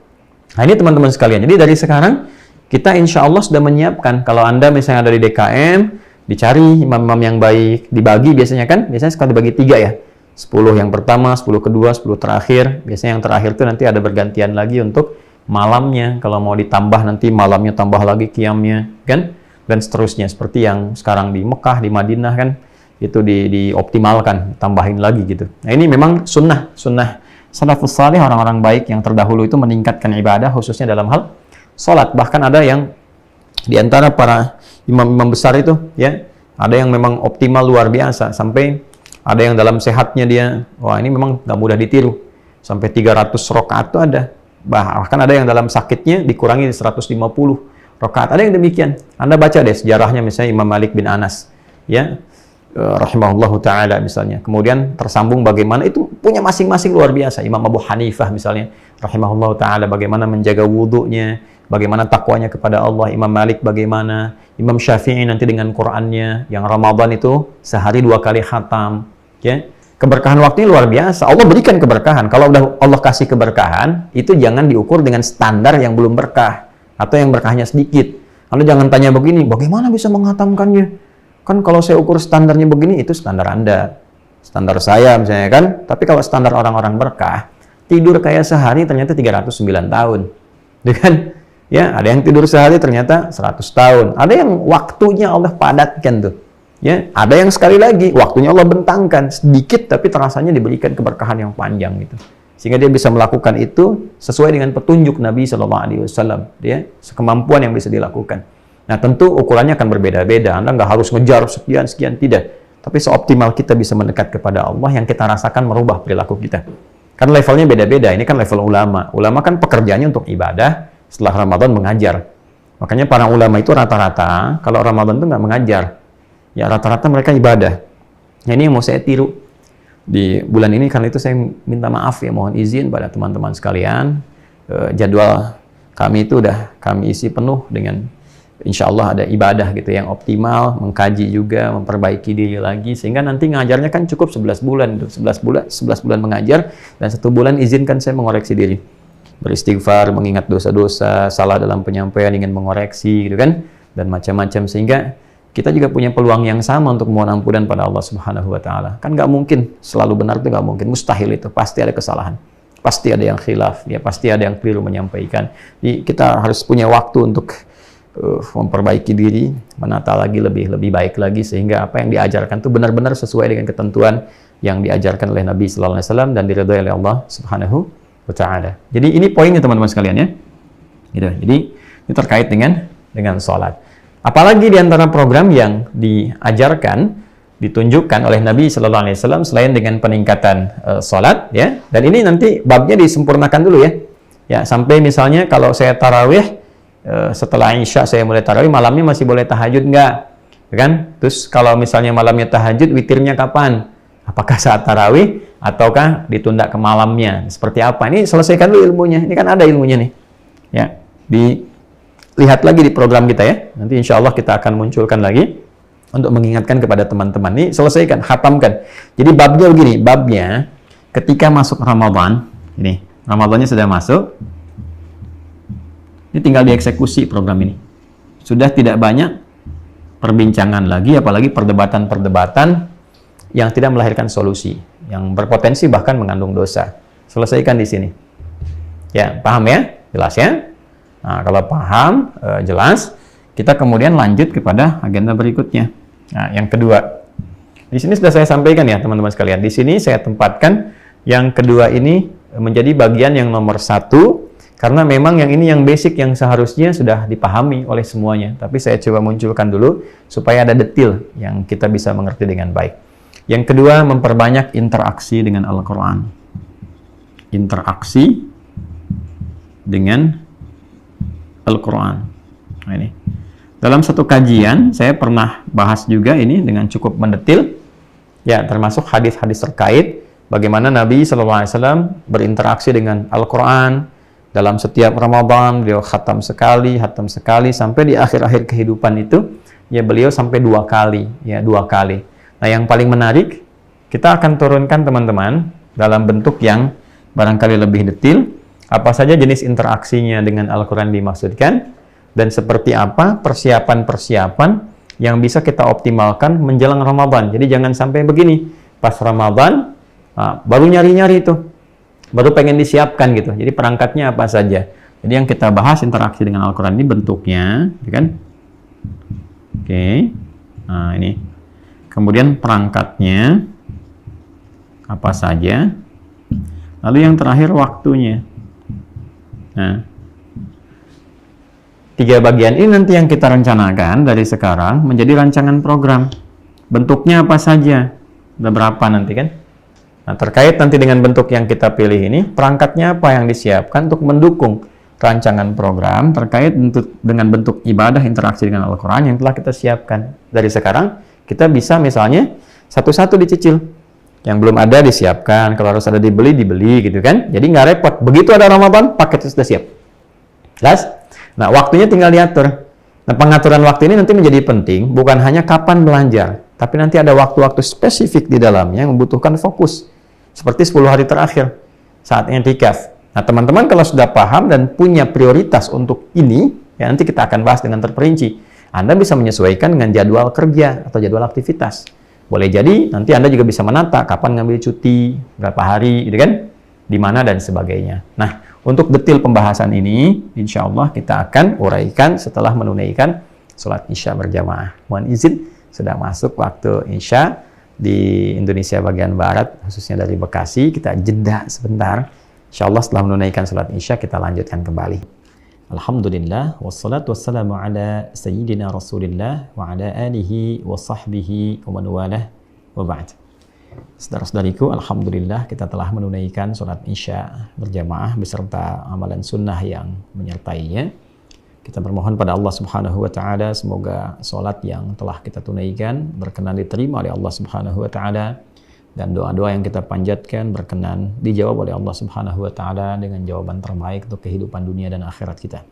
[SPEAKER 1] Nah ini teman-teman sekalian. Jadi dari sekarang kita insya Allah sudah menyiapkan. Kalau Anda misalnya ada di DKM, dicari imam-imam yang baik, dibagi biasanya kan, biasanya sekali dibagi 3 ya. 10 yang pertama, 10 kedua, 10 terakhir. Biasanya yang terakhir itu nanti ada bergantian lagi untuk malamnya. Kalau mau ditambah nanti malamnya tambah lagi qiyamnya, kan? Dan seterusnya. Seperti yang sekarang di Mekah, di Madinah kan, itu dioptimalkan, tambahin lagi gitu. Nah ini memang sunnah salafus salih, orang-orang baik yang terdahulu itu meningkatkan ibadah, khususnya dalam hal sholat. Bahkan ada yang di antara para imam-imam besar itu, ya, ada yang memang optimal luar biasa, sampai ada yang dalam sehatnya dia, wah ini memang nggak mudah ditiru, sampai 300 rakaat itu ada. Bahkan ada yang dalam sakitnya dikurangi 150 rakaat. Ada yang demikian. Anda baca deh sejarahnya, misalnya Imam Malik bin Anas, ya, rahimahullahu ta'ala misalnya. Kemudian tersambung bagaimana itu punya masing-masing luar biasa. Imam Abu Hanifah misalnya, rahimahullahu ta'ala, bagaimana menjaga wudhunya, bagaimana takwanya kepada Allah. Imam Malik bagaimana, Imam Syafi'i nanti dengan Qur'annya, yang Ramadan itu sehari 2 kali khatam, ya. Keberkahan waktunya luar biasa. Allah berikan keberkahan. Kalau udah Allah kasih keberkahan, itu jangan diukur dengan standar yang belum berkah atau yang berkahnya sedikit. Anda jangan tanya begini, bagaimana bisa menghatamkannya? Kan kalau saya ukur standarnya begini, itu standar Anda. Standar saya misalnya kan. Tapi kalau standar orang-orang berkah, tidur kayak sehari ternyata 309 tahun. Dengan ya, ada yang tidur sehari ternyata 100 tahun. Ada yang waktunya Allah padatkan tuh. Ya, ada yang sekali lagi waktunya Allah bentangkan sedikit tapi terasanya diberikan keberkahan yang panjang gitu. Sehingga dia bisa melakukan itu sesuai dengan petunjuk Nabi Shallallahu Alaihi Wasallam, ya, sekemampuan yang bisa dilakukan. Nah, tentu ukurannya akan berbeda-beda. Anda nggak harus ngejar sekian tidak. Tapi seoptimal kita bisa mendekat kepada Allah, yang kita rasakan merubah perilaku kita. Karena levelnya beda-beda. Ini kan level ulama. Ulama kan pekerjaannya untuk ibadah, setelah Ramadan mengajar. Makanya para ulama itu rata-rata kalau Ramadan itu nggak mengajar. Ya rata-rata mereka ibadah. Nah, ini yang mau saya tiru di bulan ini. Karena itu saya minta maaf ya, mohon izin pada teman-teman sekalian. Jadwal kami itu udah kami isi penuh dengan insya Allah ada ibadah gitu yang optimal, mengkaji juga, memperbaiki diri lagi, sehingga nanti ngajarnya kan cukup 11 bulan. 11 bulan mengajar, dan 1 bulan izinkan saya mengoreksi diri. Beristighfar, mengingat dosa-dosa, salah dalam penyampaian, ingin mengoreksi gitu kan, dan macam-macam, sehingga kita juga punya peluang yang sama untuk mohon ampunan pada Allah Subhanahu wa Ta'ala. Kan nggak mungkin selalu benar, itu nggak mungkin, mustahil itu, pasti ada kesalahan. pasti ada yang khilaf, ya pasti ada yang keliru menyampaikan. Jadi kita harus punya waktu untuk memperbaiki diri, menata lagi lebih baik lagi, sehingga apa yang diajarkan itu benar-benar sesuai dengan ketentuan yang diajarkan oleh Nabi Sallallahu Alaihi Wasallam dan diridhoi oleh Allah Subhanahu wa Ta'ala. Jadi ini poinnya teman-teman sekalian ya. Gitu. Jadi ini terkait dengan sholat. Apalagi di antara program yang diajarkan, ditunjukkan oleh Nabi Sallallahu Alaihi Wasallam selain dengan peningkatan sholat, ya. Dan ini nanti babnya disempurnakan dulu ya. Ya, sampai misalnya kalau saya tarawih setelah Isya saya mulai tarawih, malamnya masih boleh tahajud nggak? Kan? Terus kalau misalnya malamnya tahajud, witirnya kapan? Apakah saat tarawih ataukah ditunda ke malamnya? Seperti apa? Ini selesaikan dulu ilmunya. Ini kan ada ilmunya nih. Ya, dilihat lagi di program kita ya. Nanti insya Allah kita akan munculkan lagi untuk mengingatkan kepada teman-teman. Ini selesaikan, khatamkan. Jadi babnya begini, babnya ketika masuk Ramadan, ini Ramadannya sudah masuk, ini tinggal dieksekusi program ini. Sudah tidak banyak perbincangan lagi, apalagi perdebatan-perdebatan yang tidak melahirkan solusi, yang berpotensi bahkan mengandung dosa. Selesaikan di sini. Ya, paham ya? Jelas ya? Nah, kalau paham, jelas, kita kemudian lanjut kepada agenda berikutnya. Nah, yang kedua, di sini sudah saya sampaikan ya teman-teman sekalian. Di sini saya tempatkan yang kedua ini menjadi bagian yang nomor 1, karena memang yang ini yang basic yang seharusnya sudah dipahami oleh semuanya. Tapi saya coba munculkan dulu supaya ada detail yang kita bisa mengerti dengan baik. Yang kedua, memperbanyak interaksi dengan Al-Quran. Interaksi dengan Al-Quran. Nah, ini. Dalam satu kajian, saya pernah bahas juga ini dengan cukup mendetil, ya termasuk hadis-hadis terkait bagaimana Nabi SAW berinteraksi dengan Al-Quran. Dalam setiap Ramadan, beliau khatam sekali, sampai di akhir-akhir kehidupan itu, ya beliau sampai 2 kali, ya 2 kali. Nah, yang paling menarik, kita akan turunkan teman-teman dalam bentuk yang barangkali lebih detail, apa saja jenis interaksinya dengan Al-Quran dimaksudkan, dan seperti apa persiapan-persiapan yang bisa kita optimalkan menjelang Ramadan. Jadi jangan sampai begini, pas Ramadan baru nyari-nyari itu, baru pengen disiapkan gitu. Jadi perangkatnya apa saja. Jadi yang kita bahas interaksi dengan Al-Quran ini bentuknya, kan? Oke. Nah, ini. Kemudian perangkatnya apa saja. Lalu yang terakhir waktunya. Nah, 3 bagian ini nanti yang kita rencanakan dari sekarang menjadi rancangan program. Bentuknya apa saja? Ada berapa nanti kan? Nah, terkait nanti dengan bentuk yang kita pilih ini, perangkatnya apa yang disiapkan untuk mendukung rancangan program terkait dengan bentuk ibadah interaksi dengan Al-Quran yang telah kita siapkan. Dari sekarang, kita bisa misalnya satu-satu dicicil. Yang belum ada disiapkan, kalau harus ada dibeli gitu kan. Jadi nggak repot. Begitu ada Ramadan, paketnya sudah siap. Jelas? Nah, waktunya tinggal diatur. Nah, pengaturan waktu ini nanti menjadi penting, bukan hanya kapan belajar, tapi nanti ada waktu-waktu spesifik di dalamnya yang membutuhkan fokus. Seperti 10 hari terakhir, saat i'tikaf. Nah, teman-teman kalau sudah paham dan punya prioritas untuk ini, ya nanti kita akan bahas dengan terperinci. Anda bisa menyesuaikan dengan jadwal kerja atau jadwal aktivitas. Boleh jadi nanti Anda juga bisa menata kapan ngambil cuti, berapa hari, gitu kan? Di mana dan sebagainya. Nah, untuk detail pembahasan ini, insya Allah kita akan uraikan setelah menunaikan sholat Isya berjamaah. Mohon izin, sudah masuk waktu Isya di Indonesia bagian Barat, khususnya dari Bekasi. Kita jeda sebentar. Insya Allah setelah menunaikan sholat Isya, kita lanjutkan kembali. Alhamdulillah, wassalatu wassalamu ala sayyidina Rasulillah wa ala alihi wa sahbihi wa man walah wa ba'd. Saudara-saudariku, alhamdulillah kita telah menunaikan sholat Isya berjamaah beserta amalan sunnah yang menyertainya. Kita bermohon pada Allah Subhanahu wa Ta'ala, semoga sholat yang telah kita tunaikan berkenan diterima oleh Allah Subhanahu wa Ta'ala, dan doa-doa yang kita panjatkan berkenan dijawab oleh Allah Subhanahu wa Ta'ala dengan jawaban terbaik untuk kehidupan dunia dan akhirat kita.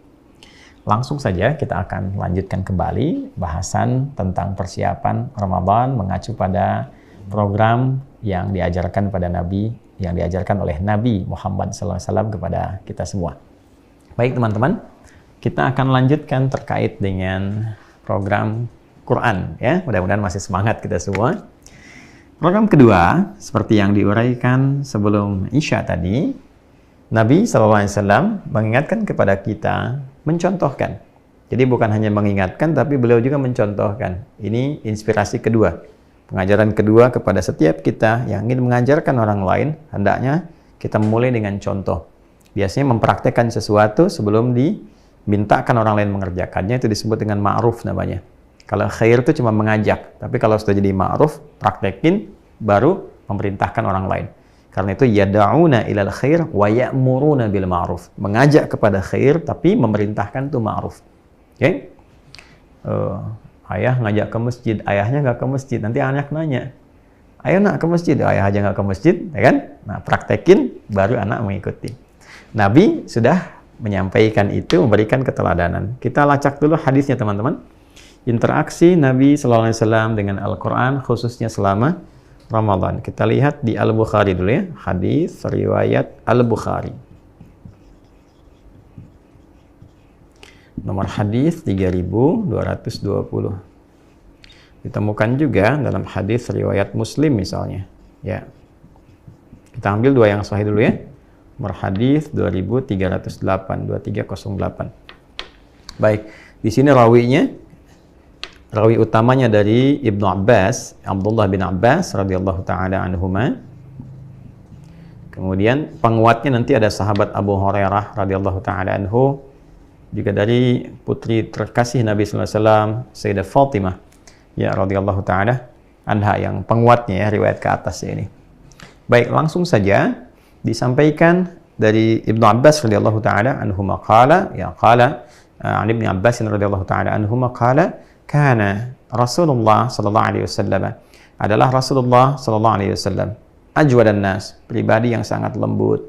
[SPEAKER 1] Langsung saja kita akan lanjutkan kembali bahasan tentang persiapan Ramadan mengacu pada program yang diajarkan pada Nabi, yang diajarkan oleh Nabi Muhammad SAW kepada kita semua. Baik teman-teman, kita akan lanjutkan terkait dengan program Quran ya. Mudah-mudahan masih semangat kita semua. Program kedua, seperti yang diuraikan sebelum Isya tadi, Nabi SAW mengingatkan kepada kita, mencontohkan. Jadi bukan hanya mengingatkan, tapi beliau juga mencontohkan. Ini inspirasi kedua. Pengajaran kedua kepada setiap kita yang ingin mengajarkan orang lain, hendaknya kita mulai dengan contoh. Biasanya mempraktekkan sesuatu sebelum dimintakan orang lain mengerjakannya, itu disebut dengan ma'ruf namanya. Kalau khair itu cuma mengajak, tapi kalau sudah jadi ma'ruf, praktekin, baru memerintahkan orang lain. Karena itu yad'una ilal khair wa ya'muruna bil ma'ruf. Mengajak kepada khair tapi memerintahkan itu ma'ruf. Oke? Ayah ngajak ke masjid, ayahnya nggak ke masjid. Nanti anak nanya, ayo nak ke masjid, ayah aja nggak ke masjid, ya kan? Nah, praktekin baru anak mengikuti. Nabi sudah menyampaikan itu, memberikan keteladanan. Kita lacak dulu hadisnya teman-teman. Interaksi Nabi SAW dengan Al-Quran khususnya selama Ramadan. Kita lihat di Al-Bukhari dulu ya. Hadis riwayat Al-Bukhari. Nomor hadis 3220. Ditemukan juga dalam hadis riwayat Muslim misalnya. Ya. Kita ambil dua yang sahih dulu ya. Nomor hadis 2308, 2308. Baik, di sini rawi utamanya dari Ibnu Abbas, Abdullah bin Abbas radhiyallahu taala anhuma. Kemudian penguatnya nanti ada sahabat Abu Hurairah radhiyallahu taala anhu, juga dari putri terkasih Nabi sallallahu alaihi wasallam, Sayyidah Fatimah ya radhiyallahu taala anha, yang penguatnya ya, riwayat ke atas ini. Baik, langsung saja disampaikan dari Ibnu Abbas radhiyallahu taala anhuma qala ya qala an Ibnu Abbas radhiyallahu taala anhuma qala kana Rasulullah sallallahu alaihi wasallam, adalah Rasulullah sallallahu alaihi wasallam ajwadan nas, pribadi yang sangat lembut,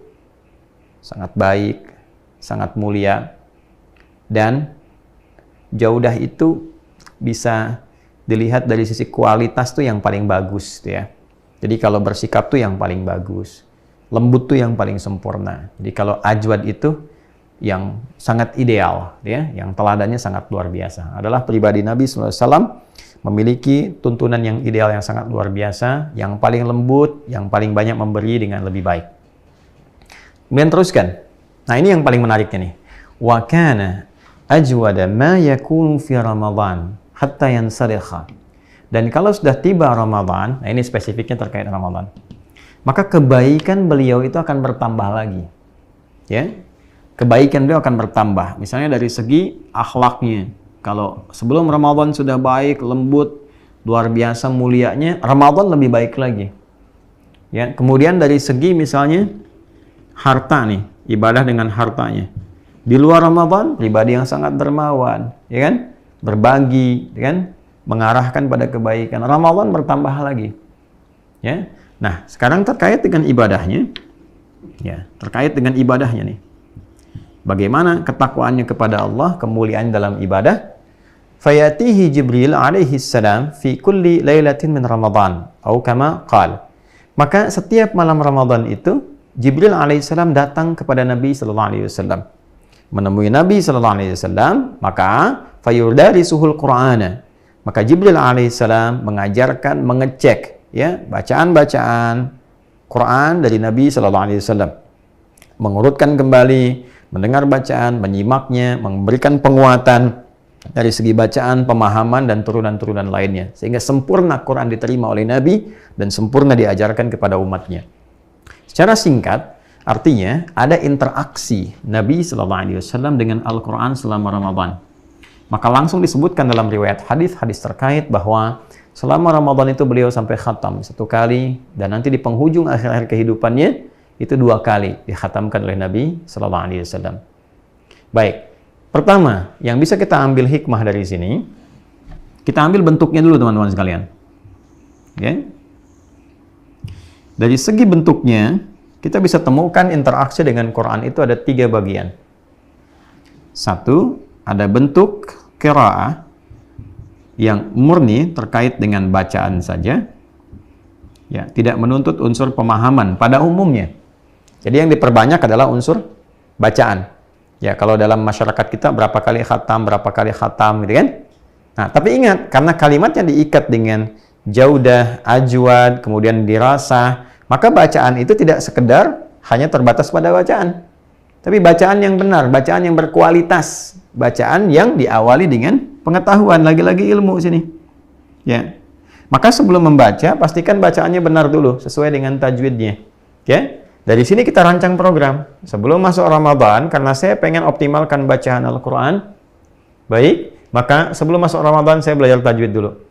[SPEAKER 1] sangat baik, sangat mulia, dan jaudah itu bisa dilihat dari sisi kualitas tuh yang paling bagus tuh ya. Jadi kalau bersikap tuh yang paling bagus, lembut tuh yang paling sempurna. Jadi kalau ajwad itu yang sangat ideal ya, yang teladannya sangat luar biasa. Adalah pribadi Nabi SAW memiliki tuntunan yang ideal yang sangat luar biasa, yang paling lembut, yang paling banyak memberi dengan lebih baik. Kemudian teruskan. Nah, ini yang paling menariknya nih. Wa kana ajwada ma yakunu fi Ramadan hatta yansarikha. Dan kalau sudah tiba Ramadan, nah ini spesifiknya terkait Ramadan, maka kebaikan beliau itu akan bertambah lagi. Ya. Kebaikan beliau akan bertambah. Misalnya dari segi akhlaknya. Kalau sebelum Ramadan sudah baik, lembut, luar biasa mulianya, Ramadan lebih baik lagi. Ya, kemudian dari segi misalnya harta nih, ibadah dengan hartanya. Di luar Ramadan, pribadi yang sangat dermawan, ya kan? Berbagi, ya kan? Mengarahkan pada kebaikan. Ramadan bertambah lagi. Ya. Nah, sekarang terkait dengan ibadahnya. Ya, terkait dengan ibadahnya nih. Bagaimana ketakwaannya kepada Allah, kemuliaan dalam ibadah? Fayatihi Jibril alaihi salam fi kulli lailatin min Ramadan, atau kama qala. Maka setiap malam Ramadan itu Jibril alaihi salam datang kepada Nabi sallallahu alaihi wasallam. Menemui Nabi sallallahu alaihi wasallam, maka fayudarisuhul Qur'ana. Maka Jibril alaihissalam mengajarkan, mengecek ya bacaan-bacaan Quran dari Nabi sallallahu alaihi wasallam. Mengurutkan kembali, mendengar bacaan, menyimaknya, memberikan penguatan dari segi bacaan, pemahaman dan turunan-turunan lainnya, sehingga sempurna Quran diterima oleh Nabi dan sempurna diajarkan kepada umatnya. Secara singkat, artinya ada interaksi Nabi sallallahu alaihi wasallam dengan Al-Quran selama Ramadan. Maka langsung disebutkan dalam riwayat hadis-hadis terkait bahwa selama Ramadan itu beliau sampai khatam 1 kali, dan nanti di penghujung akhir-akhir kehidupannya itu 2 kali dikhatamkan oleh Nabi sallallahu alaihi wasallam. Baik, pertama yang bisa kita ambil hikmah dari sini, kita ambil bentuknya dulu teman-teman sekalian. Okay? Dari segi bentuknya, kita bisa temukan interaksi dengan Quran itu ada 3 bagian. 1, ada bentuk qiraah yang murni terkait dengan bacaan saja, ya, tidak menuntut unsur pemahaman pada umumnya. Jadi yang diperbanyak adalah unsur bacaan. Ya, kalau dalam masyarakat kita berapa kali khatam, gitu kan? Nah, tapi ingat, karena kalimatnya diikat dengan jaudah, ajwad, kemudian dirasah, maka bacaan itu tidak sekedar hanya terbatas pada bacaan. Tapi bacaan yang benar, bacaan yang berkualitas, bacaan yang diawali dengan pengetahuan, lagi-lagi ilmu sini. Ya. Maka sebelum membaca, pastikan bacaannya benar dulu, sesuai dengan tajwidnya. Oke? Dari sini kita rancang program. Sebelum masuk Ramadan, karena saya pengen optimalkan bacaan Al-Quran, baik, maka sebelum masuk Ramadan saya belajar tajwid dulu.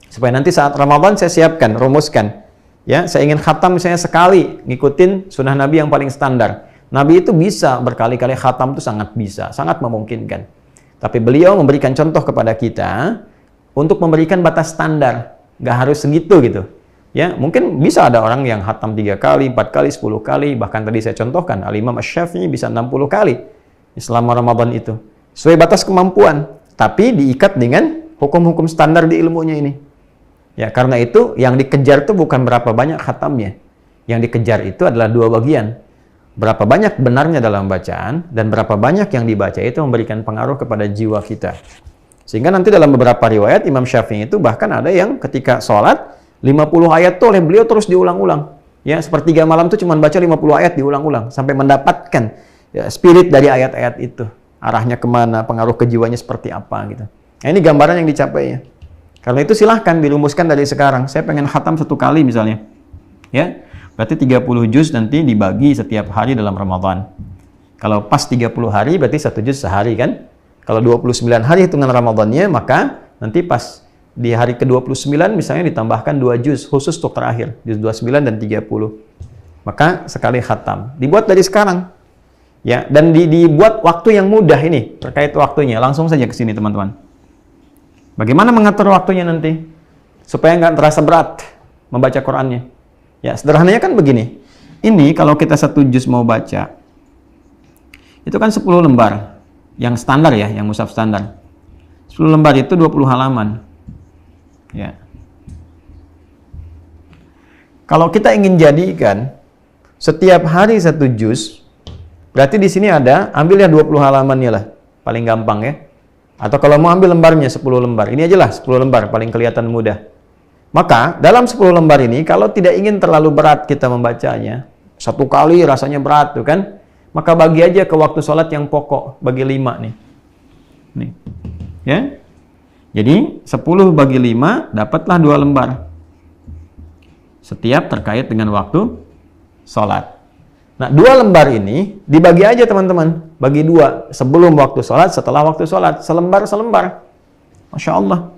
[SPEAKER 1] Supaya nanti saat Ramadan saya siapkan, rumuskan. Ya, saya ingin khatam misalnya sekali, ngikutin sunnah Nabi yang paling standar. Nabi itu bisa berkali-kali khatam, itu sangat bisa, sangat memungkinkan. Tapi beliau memberikan contoh kepada kita untuk memberikan batas standar, nggak harus segitu gitu. Ya, mungkin bisa ada orang yang khatam 3 kali, 4 kali, 10 kali, bahkan tadi saya contohkan Al-Imam Asy-Syafi'i bisa 60 kali selama Ramadan itu. Sesuai batas kemampuan, tapi diikat dengan hukum-hukum standar di ilmunya ini. Ya, karena itu yang dikejar itu bukan berapa banyak khatamnya. Yang dikejar itu adalah 2 bagian. Berapa banyak benarnya dalam bacaan dan berapa banyak yang dibaca itu memberikan pengaruh kepada jiwa kita. Sehingga nanti dalam beberapa riwayat Imam Syafi'i itu bahkan ada yang ketika sholat 50 ayat itu oleh beliau terus diulang-ulang. Ya, sepertiga malam itu cuma baca 50 ayat diulang-ulang sampai mendapatkan ya, spirit dari ayat-ayat itu. Arahnya kemana, pengaruh ke jiwanya seperti apa gitu. Nah, ini gambaran yang dicapai ya. Karena itu silahkan dirumuskan dari sekarang. Saya pengen khatam 1 kali misalnya. Ya, berarti 30 juz nanti dibagi setiap hari dalam Ramadan. Kalau pas 30 hari berarti 1 juz sehari kan? Kalau 29 hari hitungan Ramadannya, maka nanti pas di hari ke-29 misalnya ditambahkan 2 juz khusus untuk terakhir, juz 29 dan 30. Maka sekali khatam. Dibuat dari sekarang. Ya, dan dibuat waktu yang mudah ini terkait waktunya. Langsung saja ke sini teman-teman. Bagaimana mengatur waktunya nanti supaya nggak terasa berat membaca Qur'annya? Ya, sederhananya kan begini. Ini kalau kita 1 juz mau baca, itu kan 10 lembar. Yang standar ya, yang mushaf standar. 10 lembar itu 20 halaman. Ya. Kalau kita ingin jadikan setiap hari 1 juz, berarti di sini ada, ambil ya 20 halamannya lah. Paling gampang ya. Atau kalau mau ambil lembarnya 10 lembar. Ini aja lah 10 lembar, paling kelihatan mudah. Maka dalam 10 lembar ini, kalau tidak ingin terlalu berat kita membacanya, 1 kali rasanya berat tuh kan, maka bagi aja ke waktu sholat yang pokok, bagi 5 nih. Nih. Ya. Jadi 10 bagi 5, dapatlah 2 lembar. Setiap terkait dengan waktu sholat. Nah, 2 lembar ini dibagi aja teman-teman. Bagi 2. Sebelum waktu sholat, setelah waktu sholat. Selembar-selembar. Masya Allah.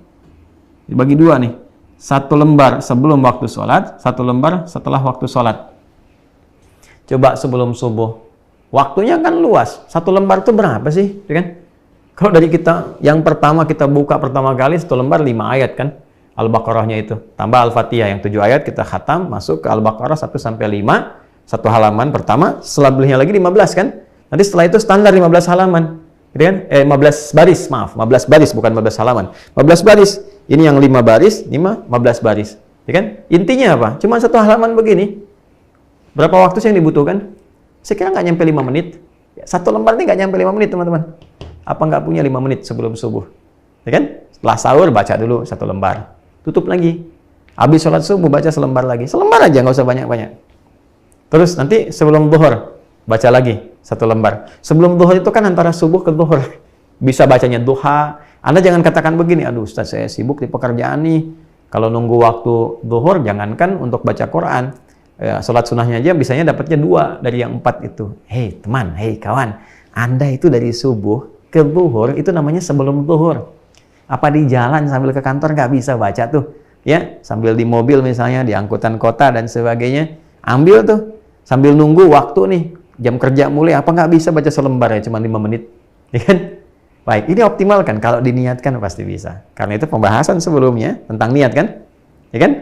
[SPEAKER 1] Dibagi 2 nih. 1 lembar sebelum waktu sholat, 1 lembar setelah waktu sholat. Coba sebelum subuh. Waktunya kan luas. 1 lembar itu berapa sih? Ya kan? Kalau dari kita, yang pertama kita buka pertama kali, 1 lembar 5 ayat kan? Al-Baqarahnya itu. Tambah Al-Fatihah yang 7 ayat, kita khatam, masuk ke Al-Baqarah 1-5. 1 halaman pertama, setelahnya lagi 15 kan? Nanti setelah itu standar 15 halaman. Gitu kan? 15 baris, maaf. 15 baris, bukan 15 halaman. 15 baris. Ini yang 5 baris, 15 baris. Ya kan? Intinya apa? Cuma 1 halaman begini. Berapa waktu sih yang dibutuhkan? Saya kira nggak nyampe 5 menit. 1 lembar ini nggak nyampe 5 menit, teman-teman. Apa nggak punya 5 menit sebelum subuh? Ya kan? Setelah sahur, baca dulu 1 lembar. Tutup lagi. Habis sholat subuh, baca selembar lagi. Selembar aja, nggak usah banyak-banyak. Terus nanti sebelum zuhur, baca lagi 1 lembar. Sebelum zuhur itu kan antara subuh ke zuhur. Bisa bacanya duha. Anda jangan katakan begini, aduh Ustaz saya sibuk di pekerjaan nih. Kalau nunggu waktu zuhur, jangankan untuk baca Quran. Ya, sholat sunnahnya aja bisanya dapatnya 2 dari yang 4 itu. Hei teman, hei kawan. Anda itu dari subuh ke zuhur, itu namanya sebelum zuhur. Apa di jalan sambil ke kantor nggak bisa baca tuh? Ya, sambil di mobil misalnya, di angkutan kota dan sebagainya. Ambil tuh. Sambil nunggu waktu nih, jam kerja mulai, apa nggak bisa baca selembar ya, cuma 5 menit. Ya kan? Baik, ini optimal kan? Kalau diniatkan pasti bisa. Karena itu pembahasan sebelumnya tentang niat kan? Ya kan?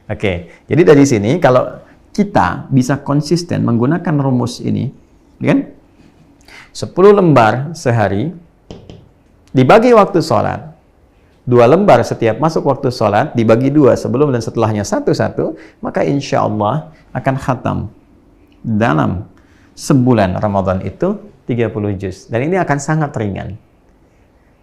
[SPEAKER 1] Oke, jadi dari sini kalau kita bisa konsisten menggunakan rumus ini, ya kan? 10 lembar sehari, dibagi waktu sholat, 2 lembar setiap masuk waktu sholat, dibagi 2 sebelum dan setelahnya 1-1, maka insya Allah akan khatam dalam sebulan Ramadan itu 30 juz. Dan ini akan sangat ringan.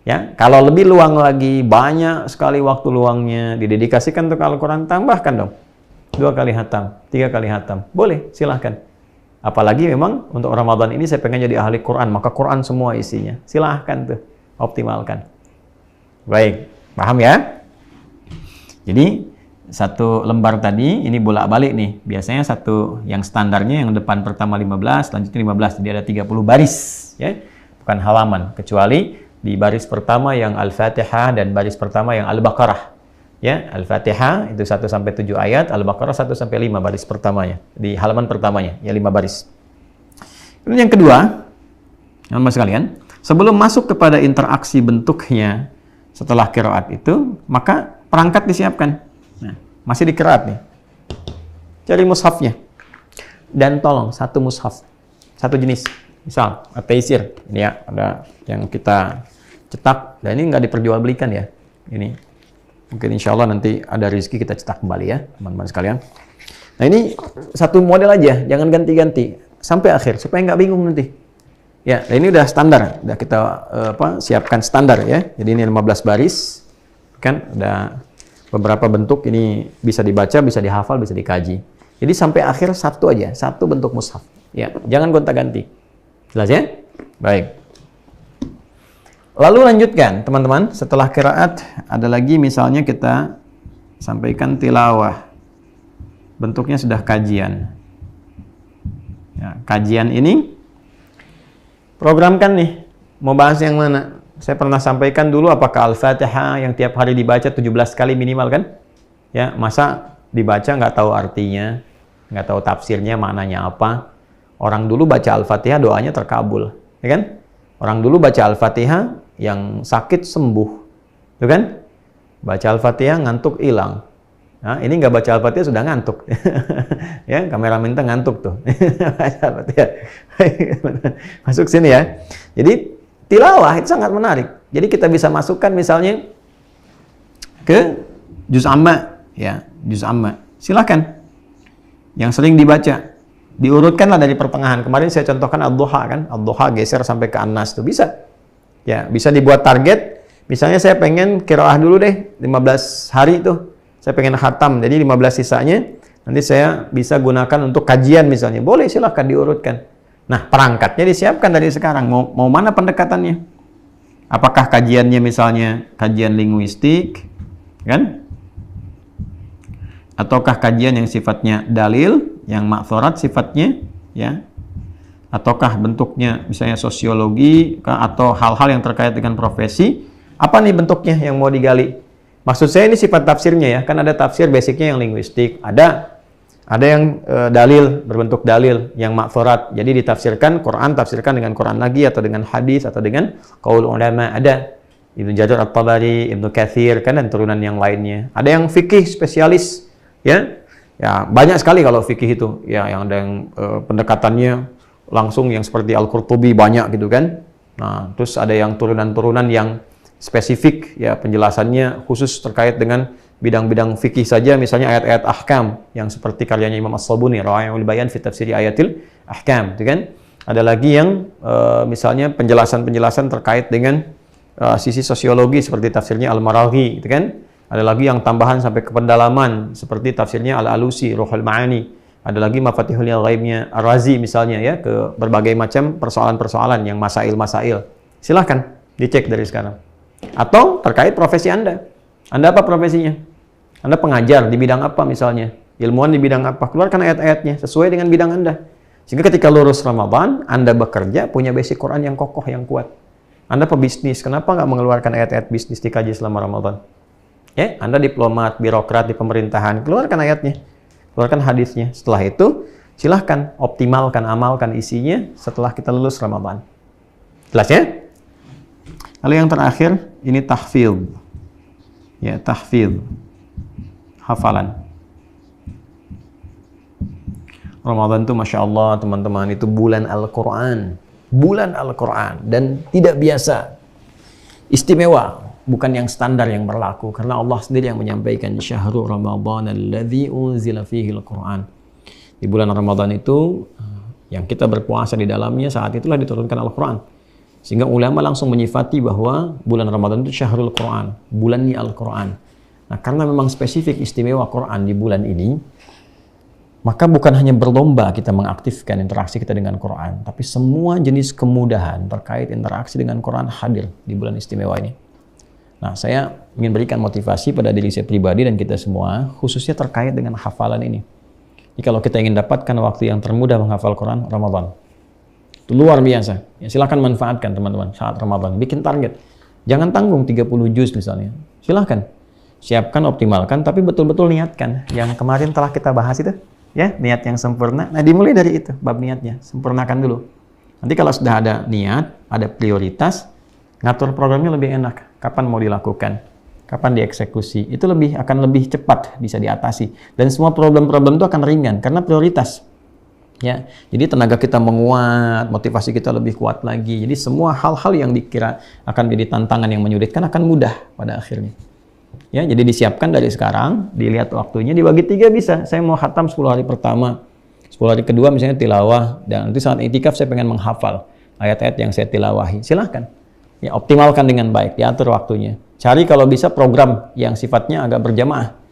[SPEAKER 1] Ya, kalau lebih luang lagi, banyak sekali waktu luangnya, didedikasikan untuk Al-Quran, tambahkan dong. 2 kali hatam, 3 kali hatam. Boleh, silahkan. Apalagi memang untuk Ramadan ini saya pengen jadi ahli Quran, maka Quran semua isinya. Silahkan tuh, optimalkan. Baik, paham ya? Jadi satu lembar tadi ini bolak-balik nih. Biasanya satu yang standarnya yang depan pertama 15, selanjutnya 15. Jadi ada 30 baris ya. Bukan halaman, kecuali di baris pertama yang Al-Fatihah dan baris pertama yang Al-Baqarah. Ya, Al-Fatihah itu 1 sampai 7 ayat, Al-Baqarah 1 sampai 5 baris pertamanya. Di halaman pertamanya ya 5 baris. Kemudian yang kedua, teman-teman sekalian, sebelum masuk kepada interaksi bentuknya setelah qiraat itu, maka perangkat disiapkan. Nah, masih di qiraat nih. Cari mushafnya. Dan tolong satu mushaf, satu jenis. Misal, At-Taisir. Ini ya, ada yang kita cetak. Dan ini nggak diperjualbelikan ya. Ini. Mungkin insya Allah nanti ada rezeki kita cetak kembali ya, teman-teman sekalian. Nah, ini satu model aja. Jangan ganti-ganti. Sampai akhir, supaya nggak bingung nanti. Ya, ini udah standar. Udah kita siapkan standar ya. Jadi ini 15 baris. Kan ada beberapa bentuk, ini bisa dibaca, bisa dihafal, bisa dikaji. Jadi sampai akhir satu aja, satu bentuk mushaf. Ya, jangan gonta-ganti. Jelas ya? Baik. Lalu lanjutkan, teman-teman. Setelah qiraat, ada lagi misalnya kita sampaikan tilawah. Bentuknya sudah kajian. Ya, kajian ini programkan nih. Mau bahas yang mana? Saya pernah sampaikan dulu apakah Al-Fatihah yang tiap hari dibaca 17 kali minimal kan? Ya, masa dibaca nggak tahu artinya, nggak tahu tafsirnya, maknanya apa. Orang dulu baca Al-Fatihah doanya terkabul, ya kan? Orang dulu baca Al-Fatihah yang sakit sembuh, ya kan? Baca Al-Fatihah ngantuk hilang. Nah, ini nggak baca Al-Fatihah sudah ngantuk. Ya, kameramen kita ngantuk tuh. Baca Al-Fatihah. Masuk sini ya. Jadi tilawah itu sangat menarik. Jadi kita bisa masukkan misalnya ke juz amma, ya, juz amma. Silakan. Yang sering dibaca, diurutkanlah dari pertengahan. Kemarin saya contohkan Ad-Duha kan, Ad-Duha geser sampai ke An-Nas tuh bisa. Ya, bisa dibuat target. Misalnya saya pengen qiraah dulu deh 15 hari tuh. Saya pengen khatam. Jadi 15 sisanya nanti saya bisa gunakan untuk kajian misalnya. Boleh, silakan diurutkan. Nah, perangkatnya disiapkan dari sekarang. Mau mana pendekatannya? Apakah kajiannya misalnya kajian linguistik, kan? Ataukah kajian yang sifatnya dalil, yang ma'thurat sifatnya, ya? Ataukah bentuknya misalnya sosiologi, atau hal-hal yang terkait dengan profesi? Apa nih bentuknya yang mau digali? Maksud saya ini sifat tafsirnya ya. Kan ada tafsir basicnya yang linguistik, ada yang dalil, berbentuk dalil, yang ma'thurat. Jadi ditafsirkan, Quran tafsirkan dengan Quran lagi, atau dengan hadis, atau dengan qaul ulama. Ada Ibnu Jarir At-Tabari, Ibnu Katsir, kan, dan turunan yang lainnya. Ada yang fikih spesialis, ya. Ya, banyak sekali kalau fikih itu. Ya, yang ada yang pendekatannya langsung yang seperti Al-Qurtubi, banyak gitu kan. Nah, terus ada yang turunan-turunan yang spesifik, ya, penjelasannya khusus terkait dengan bidang-bidang fikih saja, misalnya ayat-ayat ahkam yang seperti karyanya Imam As-Sabuni, Rawa'iul Bayan fi Tafsiri Ayatil Ahkam, gitu kan? Ada lagi yang misalnya penjelasan-penjelasan terkait dengan sisi sosiologi seperti tafsirnya Al-Maraghi, gitu kan? Ada lagi yang tambahan sampai ke pendalaman seperti tafsirnya Al-Alusi, Ruhul Ma'ani. Ada lagi Mafatihul Ghaibnya Ar-Razi misalnya, ya, ke berbagai macam persoalan-persoalan yang masail-masail. Silahkan dicek dari sekarang. Atau terkait profesi Anda. Anda apa profesinya? Anda pengajar di bidang apa misalnya? Ilmuwan di bidang apa? Keluarkan ayat-ayatnya sesuai dengan bidang Anda. Sehingga ketika lulus Ramadan, Anda bekerja punya basic Quran yang kokoh, yang kuat. Anda pebisnis, kenapa nggak mengeluarkan ayat-ayat bisnis dikaji selama Ramadan? Ya, Anda diplomat, birokrat di pemerintahan, keluarkan ayatnya, keluarkan hadisnya. Setelah itu, silahkan optimalkan, amalkan isinya setelah kita lulus Ramadan. Jelas ya? Lalu yang terakhir, ini tahfidz. Ya, tahfidz. Hafalan. Ramadan itu Masya Allah, teman-teman, itu bulan Al-Quran. Bulan Al-Quran. Dan tidak biasa. Istimewa. Bukan yang standar yang berlaku. Karena Allah sendiri yang menyampaikan, Syahrul Ramadan alladzi unzila fihi Al-Quran. Di bulan Ramadan itu, yang kita berpuasa di dalamnya, saat itulah diturunkan Al-Quran. Sehingga ulama langsung menyifati bahwa bulan Ramadan itu Syahrul Quran, bulannya Al-Quran. Nah, karena memang spesifik istimewa Quran di bulan ini, Maka bukan hanya berlomba kita mengaktifkan interaksi kita dengan Quran, tapi semua jenis kemudahan terkait interaksi dengan Quran hadir di bulan istimewa ini. Nah, saya ingin berikan motivasi pada diri saya pribadi dan kita semua, khususnya terkait dengan hafalan ini. Jadi kalau kita ingin dapatkan waktu yang termudah menghafal Quran, Ramadan. Itu luar biasa. Ya, silakan manfaatkan teman-teman saat Ramadan. Bikin target. Jangan tanggung 30 juz misalnya. Silakan. Siapkan, optimalkan, tapi betul-betul niatkan. Yang kemarin telah kita bahas itu. Ya, niat yang sempurna. Nah, dimulai dari itu, bab niatnya. Sempurnakan dulu. Nanti kalau sudah ada niat, ada prioritas, ngatur programnya lebih enak. Kapan mau dilakukan? Kapan dieksekusi? Itu akan lebih cepat bisa diatasi. Dan semua problem-problem itu akan ringan karena prioritas. Ya, jadi tenaga kita menguat, motivasi kita lebih kuat lagi. Jadi semua hal-hal yang dikira akan menjadi tantangan yang menyulitkan akan mudah pada akhirnya. Ya, jadi disiapkan dari sekarang, dilihat waktunya, dibagi 3 bisa. Saya mau khatam 10 hari pertama, 10 hari kedua misalnya tilawah, dan nanti saat iktikaf saya pengen menghafal ayat-ayat yang saya tilawahi. Silahkan. Ya, optimalkan dengan baik, diatur waktunya. Cari kalau bisa program yang sifatnya agak berjamaah.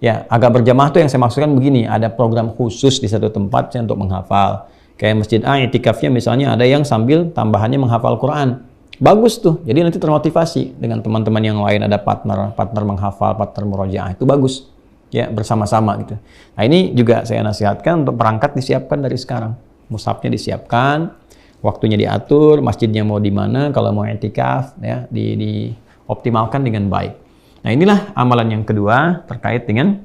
[SPEAKER 1] Ya, agak berjamaah itu yang saya maksudkan begini, ada program khusus di satu tempat untuk menghafal. Kayak Masjid A, iktikafnya misalnya ada yang sambil tambahannya menghafal Quran. Bagus tuh, jadi nanti termotivasi dengan teman-teman yang lain, ada partner menghafal, partner murojaah, itu bagus. Ya, bersama-sama gitu. Nah, ini juga saya nasihatkan untuk perangkat disiapkan dari sekarang. Mushafnya disiapkan, waktunya diatur, masjidnya mau di mana, kalau mau i'tikaf, ya, dioptimalkan dengan baik. Nah, inilah amalan yang kedua terkait dengan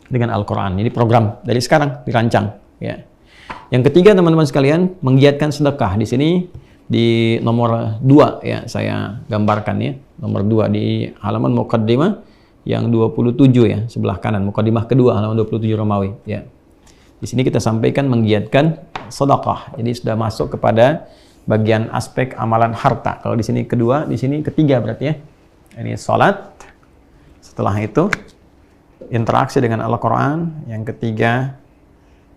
[SPEAKER 1] Al-Quran. Ini program dari sekarang dirancang. Ya. Yang ketiga, teman-teman sekalian, menggiatkan sedekah. Di sini di nomor 2 ya saya gambarkan ya. Nomor 2 di halaman Muqaddimah yang 27 ya, sebelah kanan. Muqaddimah kedua halaman 27 Romawi ya. Di sini kita sampaikan menggiatkan sedekah. Jadi sudah masuk kepada bagian aspek amalan harta. Kalau di sini kedua, di sini ketiga berarti ya. Ini salat. Setelah itu interaksi dengan Al-Quran. Yang ketiga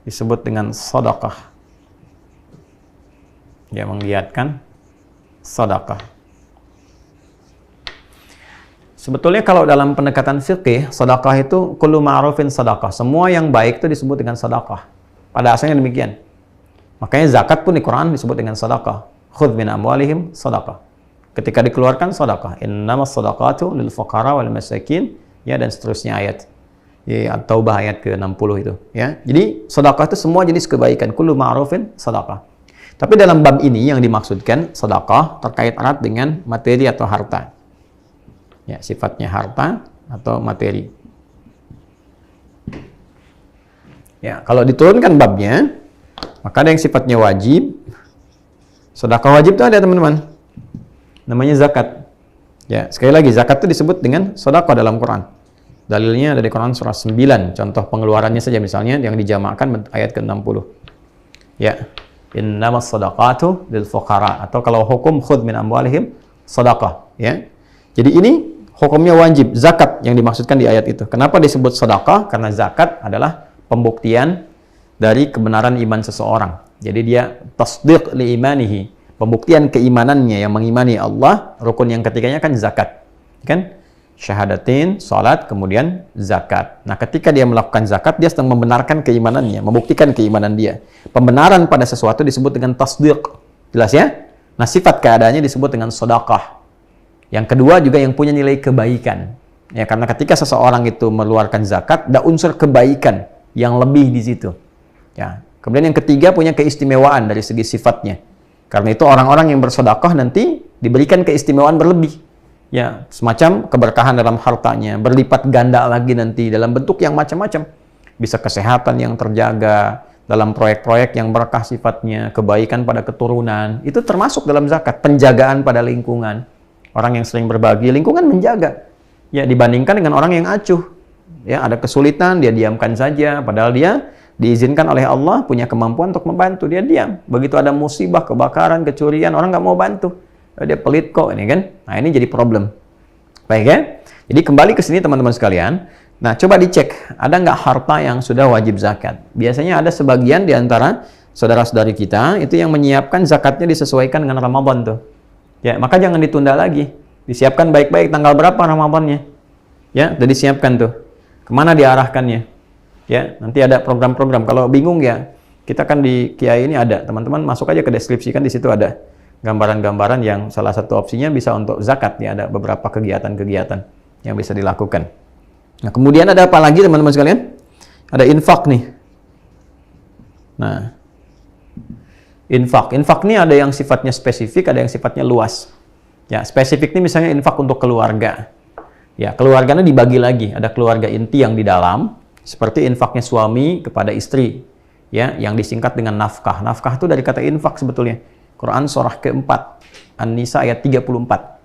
[SPEAKER 1] disebut dengan sedekah. Ya, menggiatkan sedekah. Sebetulnya kalau dalam pendekatan fikih, sedekah itu kullu ma'rufin sedekah. Semua yang baik itu disebut dengan sedekah. Pada asalnya demikian. Makanya zakat pun di Quran disebut dengan sedekah. Khudz min amwalihim sedekah. Ketika dikeluarkan sedekah. Innamas sedaqatu lil fuqara wal masakin, ya, dan seterusnya ayat. Ya, At-Taubah ayat ke-60 itu, ya. Jadi sedekah itu semua jenis kebaikan, kullu ma'rufin sedekah. Tapi dalam bab ini yang dimaksudkan sedekah terkait erat dengan materi atau harta. Ya, sifatnya harta atau materi. Ya, kalau diturunkan babnya, maka ada yang sifatnya wajib. Sedekah wajib itu ada, teman-teman. Namanya zakat. Ya, sekali lagi zakat itu disebut dengan sedekah dalam Quran. Dalilnya ada di Quran surah 9. Contoh pengeluarannya saja misalnya yang dijamakkan ayat ke-60. Ya. Innamas sadaqatu lil fuqara, atau kalau hukum khudz min amwalihim sedekah, ya. Jadi ini hukumnya wajib, zakat yang dimaksudkan di ayat itu. Kenapa disebut sedekah? Karena zakat adalah pembuktian dari kebenaran iman seseorang. Jadi dia tasdiq li imanihi, pembuktian keimanannya yang mengimani Allah. Rukun yang ketiganya kan zakat. Kan? Syahadatin, salat, kemudian zakat. Nah, ketika dia melakukan zakat, dia sedang membenarkan keimanannya, membuktikan keimanan dia. Pembenaran pada sesuatu disebut dengan tasdiq. Jelas ya? Nah, sifat keadaannya disebut dengan sedekah. Yang kedua juga yang punya nilai kebaikan. Ya, karena ketika seseorang itu mengeluarkan zakat, ada unsur kebaikan yang lebih di situ. Ya. Kemudian yang ketiga punya keistimewaan dari segi sifatnya. Karena itu orang-orang yang bersedekah nanti diberikan keistimewaan berlebih. Ya, semacam keberkahan dalam hartanya, berlipat ganda lagi nanti dalam bentuk yang macam-macam. Bisa kesehatan yang terjaga, dalam proyek-proyek yang berkah sifatnya, kebaikan pada keturunan, itu termasuk dalam zakat, penjagaan pada lingkungan. Orang yang sering berbagi, lingkungan menjaga. Ya, dibandingkan dengan orang yang acuh. Ya, ada kesulitan, dia diamkan saja, padahal dia diizinkan oleh Allah, punya kemampuan untuk membantu, dia diam. Begitu ada musibah, kebakaran, kecurian, orang nggak mau bantu. Dia pelit kok ini kan. Nah, ini jadi problem. Baik ya. Jadi kembali ke sini teman-teman sekalian. Nah, coba dicek ada nggak harta yang sudah wajib zakat. Biasanya ada sebagian di antara saudara-saudari kita itu yang menyiapkan zakatnya disesuaikan dengan Ramadan tuh. Ya, maka jangan ditunda lagi. Disiapkan baik-baik tanggal berapa Ramadannya. Ya, udah disiapkan tuh. Kemana diarahkannya?
[SPEAKER 2] Ya, nanti ada program-program. Kalau bingung ya, kita kan di Kiai ini ada. Teman-teman masuk aja ke deskripsi, kan di situ ada gambaran-gambaran yang salah satu opsinya bisa untuk zakat. Ya, ada beberapa kegiatan-kegiatan yang bisa dilakukan. Nah, kemudian ada apa lagi teman-teman sekalian? Ada infak nih. Nah, infak ini ada yang sifatnya spesifik, ada yang sifatnya luas. Ya, spesifik ini misalnya infak untuk keluarga. Ya, keluarganya dibagi lagi. Ada keluarga inti yang di dalam, seperti infaknya suami kepada istri. Ya, yang disingkat dengan nafkah. Nafkah itu dari kata infak sebetulnya. Quran surah keempat, An-Nisa ayat 34.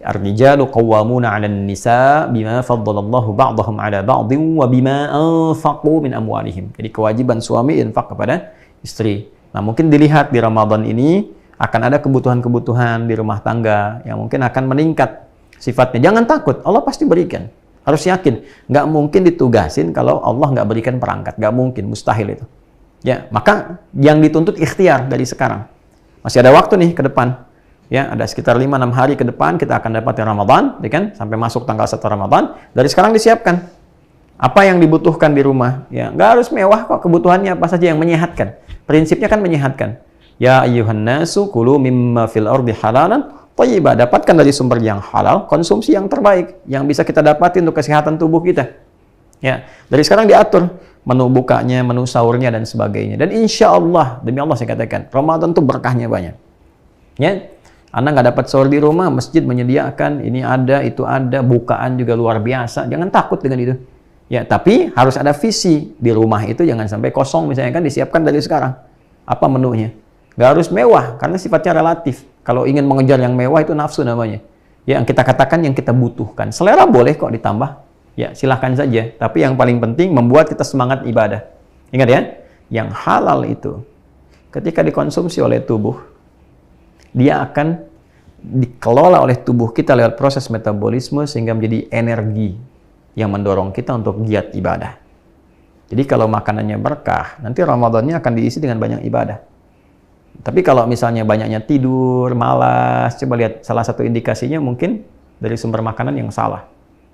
[SPEAKER 2] Ar-rijalu qawwamuna 'alan nisa bima faddalallahu ba'dahum 'ala ba'dhin wa bima anfaqu min amwalihim. Jadi kewajiban suami infak kepada istri. Nah, mungkin dilihat di Ramadan ini akan ada kebutuhan-kebutuhan di rumah tangga yang mungkin akan meningkat sifatnya. Jangan takut, Allah pasti berikan. Harus yakin, nggak mungkin ditugasin kalau Allah nggak berikan perangkat. Nggak mungkin, mustahil itu. Ya, maka yang dituntut ikhtiar dari sekarang. Masih ada waktu nih ke depan. Ya, ada sekitar 5-6 hari ke depan kita akan dapat Ramadan, ya kan? Sampai masuk tanggal 1 Ramadan. Dari sekarang disiapkan. Apa yang dibutuhkan di rumah? Ya, nggak harus mewah kok, kebutuhannya apa saja yang menyehatkan. Prinsipnya kan menyehatkan. Ya ayyuhan nasu kulu mimma fil ardi halalan thayyiba. Dapatkan dari sumber yang halal, konsumsi yang terbaik yang bisa kita dapati untuk kesehatan tubuh kita. Ya, dari sekarang diatur menu bukanya, menu sahurnya dan sebagainya. Dan insya Allah, demi Allah saya katakan, Ramadan itu berkahnya banyak. Ya, Anda nggak dapat sahur di rumah, masjid menyediakan, ini ada, itu ada, bukaan juga luar biasa. Jangan takut dengan itu. Ya, tapi harus ada visi di rumah itu, jangan sampai kosong misalnya, kan disiapkan dari sekarang. Apa menunya? Nggak harus mewah, karena sifatnya relatif. Kalau ingin mengejar yang mewah itu nafsu namanya. Ya, yang kita katakan yang kita butuhkan. Selera boleh kok ditambah. Ya, silahkan saja. Tapi yang paling penting membuat kita semangat ibadah. Ingat ya, yang halal itu ketika dikonsumsi oleh tubuh, dia akan dikelola oleh tubuh kita lewat proses metabolisme sehingga menjadi energi yang mendorong kita untuk giat ibadah. Jadi kalau makanannya berkah, nanti Ramadannya akan diisi dengan banyak ibadah. Tapi kalau misalnya banyaknya tidur, malas, coba lihat salah satu indikasinya mungkin dari sumber makanan yang salah.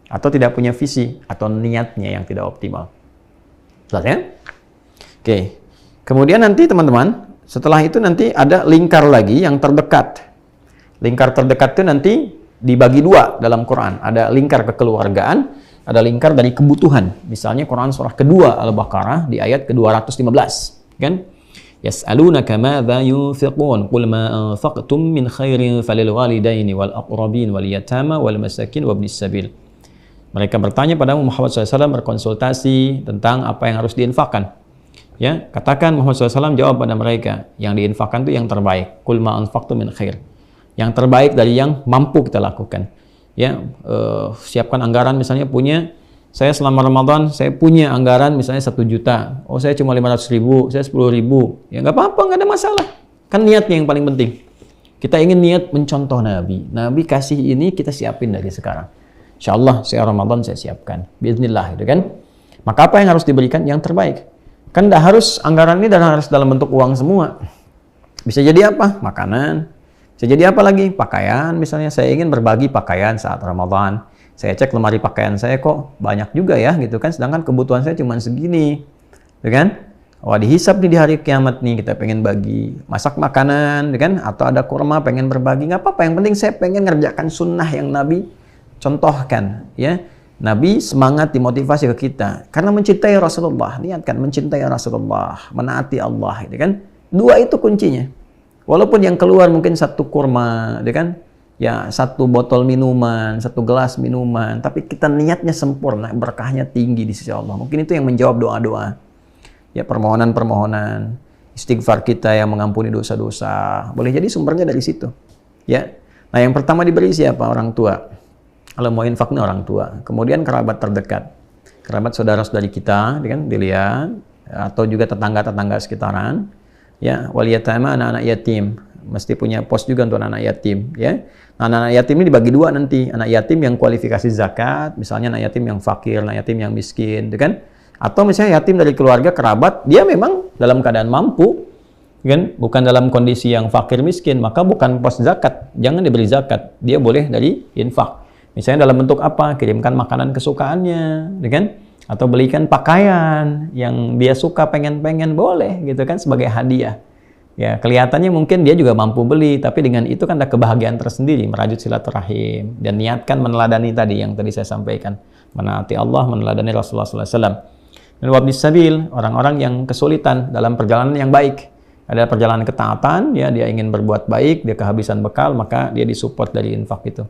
[SPEAKER 2] Atau tidak punya visi, atau niatnya yang tidak optimal. Jelas ya? Oke. Kemudian nanti teman-teman, setelah itu nanti ada lingkar lagi yang terdekat. Lingkar terdekat itu nanti dibagi dua dalam Quran. Ada lingkar kekeluargaan, ada lingkar dari kebutuhan. Misalnya Quran surah kedua Al-Baqarah di ayat ke-215. Kan? Yas'alunaka madza yunfiqun qul ma anfaqtum min khairin falil walidaini wal aqrabin wal yatama wal masakin wabnis sabil. Mereka bertanya pada Muhammad SAW, berkonsultasi tentang apa yang harus diinfakkan. Ya, katakan Muhammad SAW jawab pada mereka, yang diinfakkan itu yang terbaik. Qul ma anfaqtum min khair. Yang terbaik dari yang mampu kita lakukan. Ya, siapkan anggaran misalnya punya, saya selama Ramadan saya punya anggaran misalnya 1 juta. Oh, saya cuma 500.000, saya 10.000. Ya nggak apa-apa, nggak ada masalah. Kan niatnya yang paling penting. Kita ingin niat mencontoh Nabi. Nabi kasih ini kita siapin dari sekarang. Insya Allah saya Ramadan saya siapkan. Bismillah, gitu kan. Maka apa yang harus diberikan? Yang terbaik. Kan tidak harus anggaran ini dan harus dalam bentuk uang semua. Bisa jadi apa? Makanan. Bisa jadi apa lagi? Pakaian. Misalnya saya ingin berbagi pakaian saat Ramadan. Saya cek lemari pakaian saya kok banyak juga ya, gitu kan. Sedangkan kebutuhan saya cuma segini. Gitu kan? Wah, dihisap nih di hari kiamat nih, kita pengen bagi. Masak makanan, gitu kan? Atau ada kurma pengen berbagi. Nggak apa-apa, yang penting saya pengen ngerjakan sunnah yang Nabi contohkan, ya. Nabi semangat dimotivasi ke kita karena mencintai Rasulullah. Niatkan mencintai Rasulullah, menaati Allah, gitu kan. Dua itu kuncinya. Walaupun yang keluar mungkin 1 kurma, gitu kan. Ya, 1 botol minuman, 1 gelas minuman, tapi kita niatnya sempurna, berkahnya tinggi di sisi Allah. Mungkin itu yang menjawab doa-doa. Ya, permohonan-permohonan, istighfar kita yang mengampuni dosa-dosa. Boleh jadi sumbernya dari situ. Ya. Nah, yang pertama diberi siapa? Orang tua. Kalau mau infak ini orang tua, kemudian kerabat terdekat, kerabat saudara-saudari kita, kan dilihat, atau juga tetangga-tetangga sekitaran, ya, wal yatama, anak-anak yatim, mesti punya pos juga untuk anak-anak yatim, ya. Nah, anak-anak yatim ini dibagi dua nanti, anak yatim yang kualifikasi zakat, misalnya anak yatim yang fakir, anak yatim yang miskin, kan? Atau misalnya yatim dari keluarga kerabat, dia memang dalam keadaan mampu, kan? Bukan dalam kondisi yang fakir miskin, maka bukan pos zakat, jangan diberi zakat, dia boleh dari infak. Misalnya dalam bentuk apa? Kirimkan makanan kesukaannya, kan? Atau belikan pakaian yang dia suka, pengen-pengen, boleh gitu kan, sebagai hadiah. Ya, kelihatannya mungkin dia juga mampu beli, tapi dengan itu kan ada kebahagiaan tersendiri, merajut silaturahim, dan niatkan meneladani tadi yang tadi saya sampaikan, menaati Allah, meneladani Rasulullah SAW. Dan wabnis sabil, orang-orang yang kesulitan dalam perjalanan yang baik, ada perjalanan ketaatan, ya dia ingin berbuat baik, dia kehabisan bekal, maka dia disupport dari infak itu.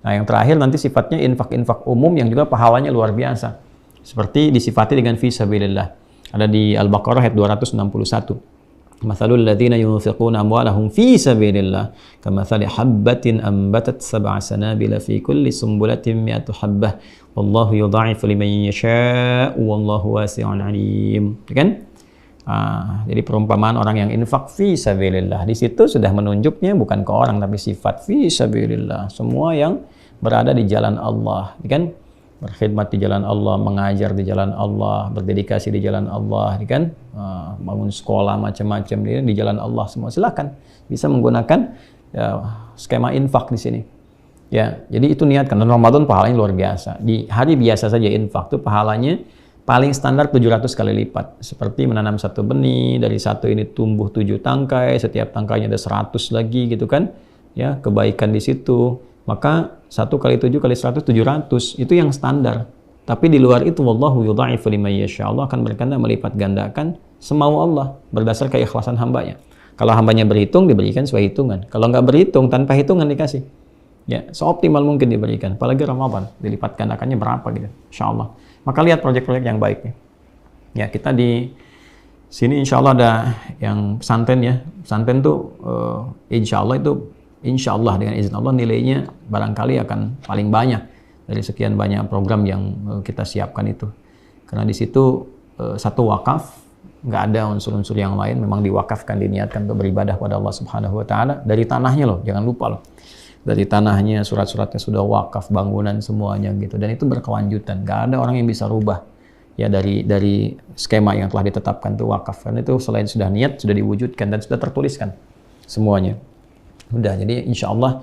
[SPEAKER 2] Nah, yang terakhir nanti sifatnya infak-infak umum yang juga pahalanya luar biasa, seperti disifati dengan fi sabilillah. Ada di Al-Baqarah ayat 261. Mathalul ladzina yunfiquna amwalahum fi sabilillah kamathali habbatin ambatat sab'a sanabila fi kulli sumbulatin mi'atu habbah wallahu yudha'ifu liman yasha'u wallahu wasi'un 'alim. Kan? Jadi perumpamaan orang yang infak fi sabilillah, di situ sudah menunjuknya bukan ke orang tapi sifat fi sabilillah, semua yang berada di jalan Allah, kan? Berkhidmat di jalan Allah, mengajar di jalan Allah, berdedikasi di jalan Allah, kan? Bangun sekolah macam-macam di jalan Allah semua. Silakan bisa menggunakan skema infak di sini. Ya, jadi itu niatkan. Dan Ramadan pahalanya luar biasa. Di hari biasa saja infak itu pahalanya paling standar 700 kali lipat. Seperti menanam satu benih, dari satu ini tumbuh 7 tangkai, setiap tangkainya ada 100 lagi gitu kan. Ya, kebaikan di situ. Maka 1 kali 7 kali 100, 700. Itu yang standar. Tapi di luar itu, wallahu yudha'ifu liman yasha. Allah akan berkehendak melipat gandakan semau Allah berdasar keikhlasan hambanya. Kalau hambanya berhitung, diberikan sesuai hitungan. Kalau nggak berhitung, tanpa hitungan dikasih. Ya, seoptimal mungkin diberikan. Apalagi Ramadan, dilipat gandakannya berapa gitu. Insya Allah. Maka lihat proyek-proyek yang baik. Ya, kita di sini insya Allah ada yang pesantren ya. Pesantren tuh insya Allah itu, insya Allah dengan izin Allah nilainya barangkali akan paling banyak dari sekian banyak program yang kita siapkan itu. Karena di situ satu wakaf, nggak ada unsur-unsur yang lain, memang diwakafkan, diniatkan untuk beribadah pada Allah Subhanahu Wa Taala dari tanahnya loh, jangan lupa loh. Dari tanahnya, surat-suratnya sudah wakaf, bangunan semuanya gitu, dan itu berkelanjutan. Nggak ada orang yang bisa rubah ya dari skema yang telah ditetapkan itu wakaf. Karena itu selain sudah niat, sudah diwujudkan dan sudah tertuliskan semuanya. Udah, jadi insya Allah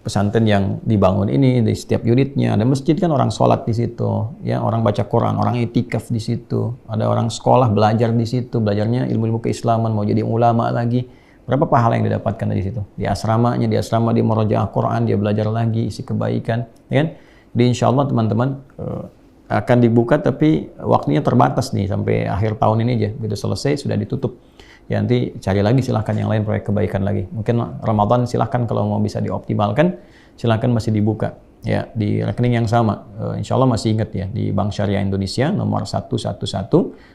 [SPEAKER 2] pesantren yang dibangun ini di setiap unitnya ada masjid kan, orang sholat di situ, ya orang baca Quran, orang itikaf di situ, ada orang sekolah belajar di situ, belajarnya ilmu-ilmu keislaman, mau jadi ulama lagi, berapa pahala yang didapatkan dari situ? Di asramanya, di asrama dia murojaah Quran, dia belajar lagi isi kebaikan, ya kan? Jadi insya Allah teman-teman akan dibuka, tapi waktunya terbatas nih sampai akhir tahun ini aja, begitu selesai sudah ditutup. Ya nanti cari lagi silahkan yang lain proyek kebaikan lagi. Mungkin Ramadan silahkan kalau mau bisa dioptimalkan, silahkan masih dibuka. Ya di rekening yang sama. Insya Allah masih ingat ya, di Bank Syariah Indonesia nomor 111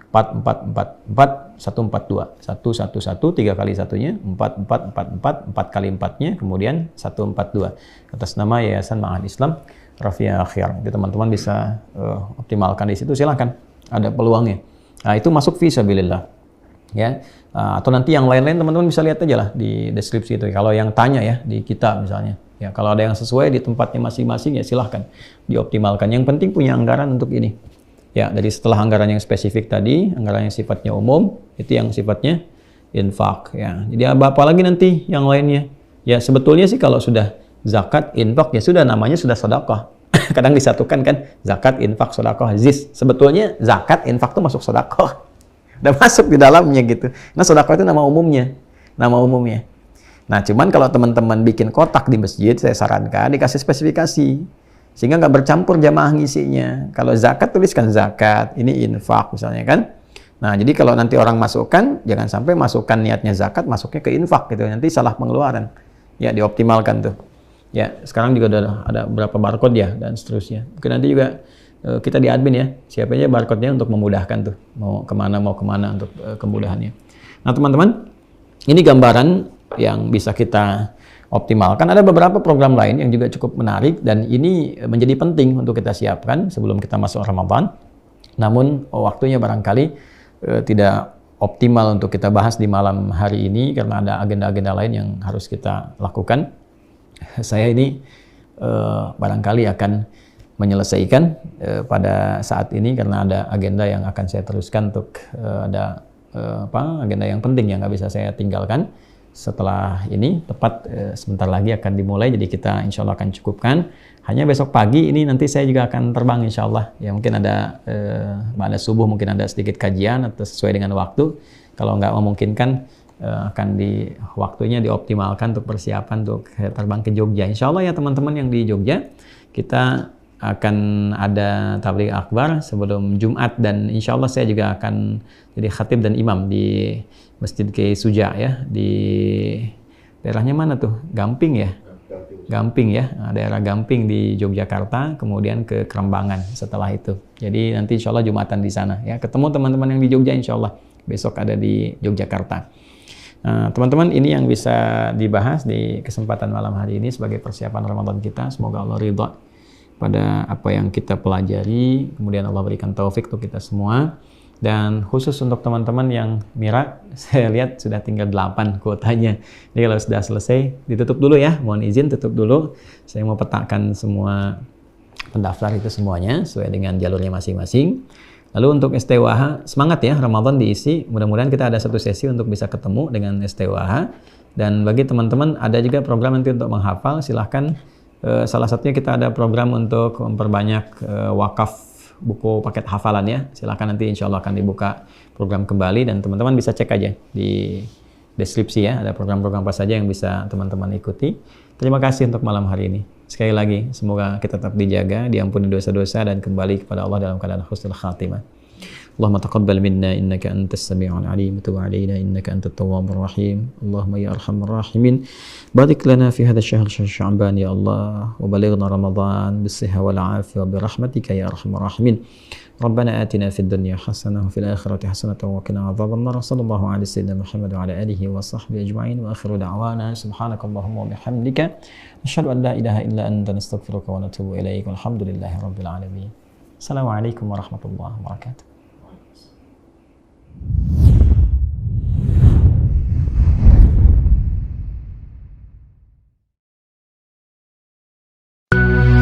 [SPEAKER 2] 4444 142 111 3 kali satunya 4444 4 kali 4-nya kemudian 142 atas nama Yayasan Ma'had Islam Rafia Akhir. Jadi teman-teman bisa optimalkan di situ, silahkan, ada peluangnya. Nah itu masuk fi sabilillah. Ya, atau nanti yang lain-lain teman-teman bisa lihat aja lah di deskripsi itu. Kalau yang tanya ya di kita misalnya, ya kalau ada yang sesuai di tempatnya masing-masing ya silahkan dioptimalkan. Yang penting punya anggaran untuk ini. Ya, dari setelah anggaran yang spesifik tadi, anggaran yang sifatnya umum, itu yang sifatnya infak. Ya, jadi apa lagi nanti yang lainnya? Ya sebetulnya sih kalau sudah zakat, infak ya sudah namanya sudah sedekah. Kadang disatukan kan zakat, infak, sedekah, zis. Sebetulnya zakat, infak itu masuk sedekah. Udah masuk di dalamnya gitu. Nah, sedekah itu nama umumnya. Nama umumnya. Nah, cuman kalau teman-teman bikin kotak di masjid, saya sarankan dikasih spesifikasi. Sehingga nggak bercampur jamaah ngisinya. Kalau zakat, tuliskan zakat. Ini infak misalnya kan. Nah, jadi kalau nanti orang masukkan, jangan sampai masukkan niatnya zakat, masuknya ke infak gitu. Nanti salah pengeluaran. Ya, dioptimalkan tuh. Ya, sekarang juga ada berapa barcode ya, dan seterusnya. Mungkin nanti juga kita di admin ya, siapa aja barcode-nya untuk memudahkan tuh, mau kemana untuk kemudahannya. Nah teman-teman, ini gambaran yang bisa kita optimalkan. Ada beberapa program lain yang juga cukup menarik dan ini menjadi penting untuk kita siapkan sebelum kita masuk Ramadan. Namun waktunya barangkali tidak optimal untuk kita bahas di malam hari ini karena ada agenda-agenda lain yang harus kita lakukan. Saya ini barangkali akan menyelesaikan pada saat ini karena ada agenda yang akan saya teruskan untuk ada agenda yang penting yang nggak bisa saya tinggalkan setelah ini tepat sebentar lagi akan dimulai, jadi kita insya Allah akan cukupkan Hanya besok pagi ini nanti saya juga akan terbang insya Allah. Ya mungkin ada pada subuh mungkin ada sedikit kajian atau sesuai dengan waktu. Kalau nggak memungkinkan akan waktunya dioptimalkan untuk persiapan untuk terbang ke Jogja. Insya Allah ya teman-teman yang di Jogja, kita akan ada tabligh akbar sebelum Jumat, dan insya Allah saya juga akan jadi khatib dan imam di Masjid Kiai Suja ya, di daerahnya mana tuh? Gamping ya? Gamping ya, daerah Gamping di Yogyakarta, kemudian ke Kerembangan setelah itu. Jadi nanti insya Allah Jumatan di sana ya, ketemu teman-teman yang di Jogja insya Allah, besok ada di Yogyakarta. Nah, teman-teman, ini yang bisa dibahas di kesempatan malam hari ini sebagai persiapan Ramadan kita. Semoga Allah ridha pada apa yang kita pelajari, kemudian Allah berikan taufik untuk kita semua. Dan khusus untuk teman-teman yang Mira, saya lihat sudah tinggal 8 kuotanya. Jadi kalau sudah selesai, ditutup dulu ya. Mohon izin tutup dulu. Saya mau petakan semua pendaftar itu semuanya sesuai dengan jalurnya masing-masing. Lalu untuk STWH, semangat ya, Ramadan diisi. Mudah-mudahan kita ada satu sesi untuk bisa ketemu dengan STWH. Dan bagi teman-teman, ada juga program nanti untuk menghafal. Silahkan, salah satunya kita ada program untuk memperbanyak wakaf buku paket hafalan ya. Silahkan, nanti insya Allah akan dibuka program kembali. Dan teman-teman bisa cek aja di deskripsi ya. Ada program-program apa saja yang bisa teman-teman ikuti. Terima kasih untuk malam hari ini. Sekali lagi, semoga kita tetap dijaga, diampuni dosa-dosa, dan kembali kepada Allah dalam keadaan husnul khatimah. Allahumma taqabbal minna innaka antas sami'ul alim, tub 'alaina innaka antat tawwabur rahim. Allahumma ya arhamar rahimin, barik lana fi hadha syahr Sya'ban ya Allah, wa balighna Ramadan bis-sihha wal 'afiyah bi rahmatika ya arhamar rahimin. Rabbana atina fid dunya hasanah wa fil akhirati hasanah wa qina adzabannar. Sallallahu alaihi wasallam Muhammad wa ala alihi wa sahbihi ajma'in, wa akhiru da'wana subhanakallahumma wa bihamdika asyhadu an la ilaha illa anta nastaghfiruka wa natubu ilaik. Walhamdulillahi rabbil alamin. Assalamualaikum warahmatullahi wabarakatuh.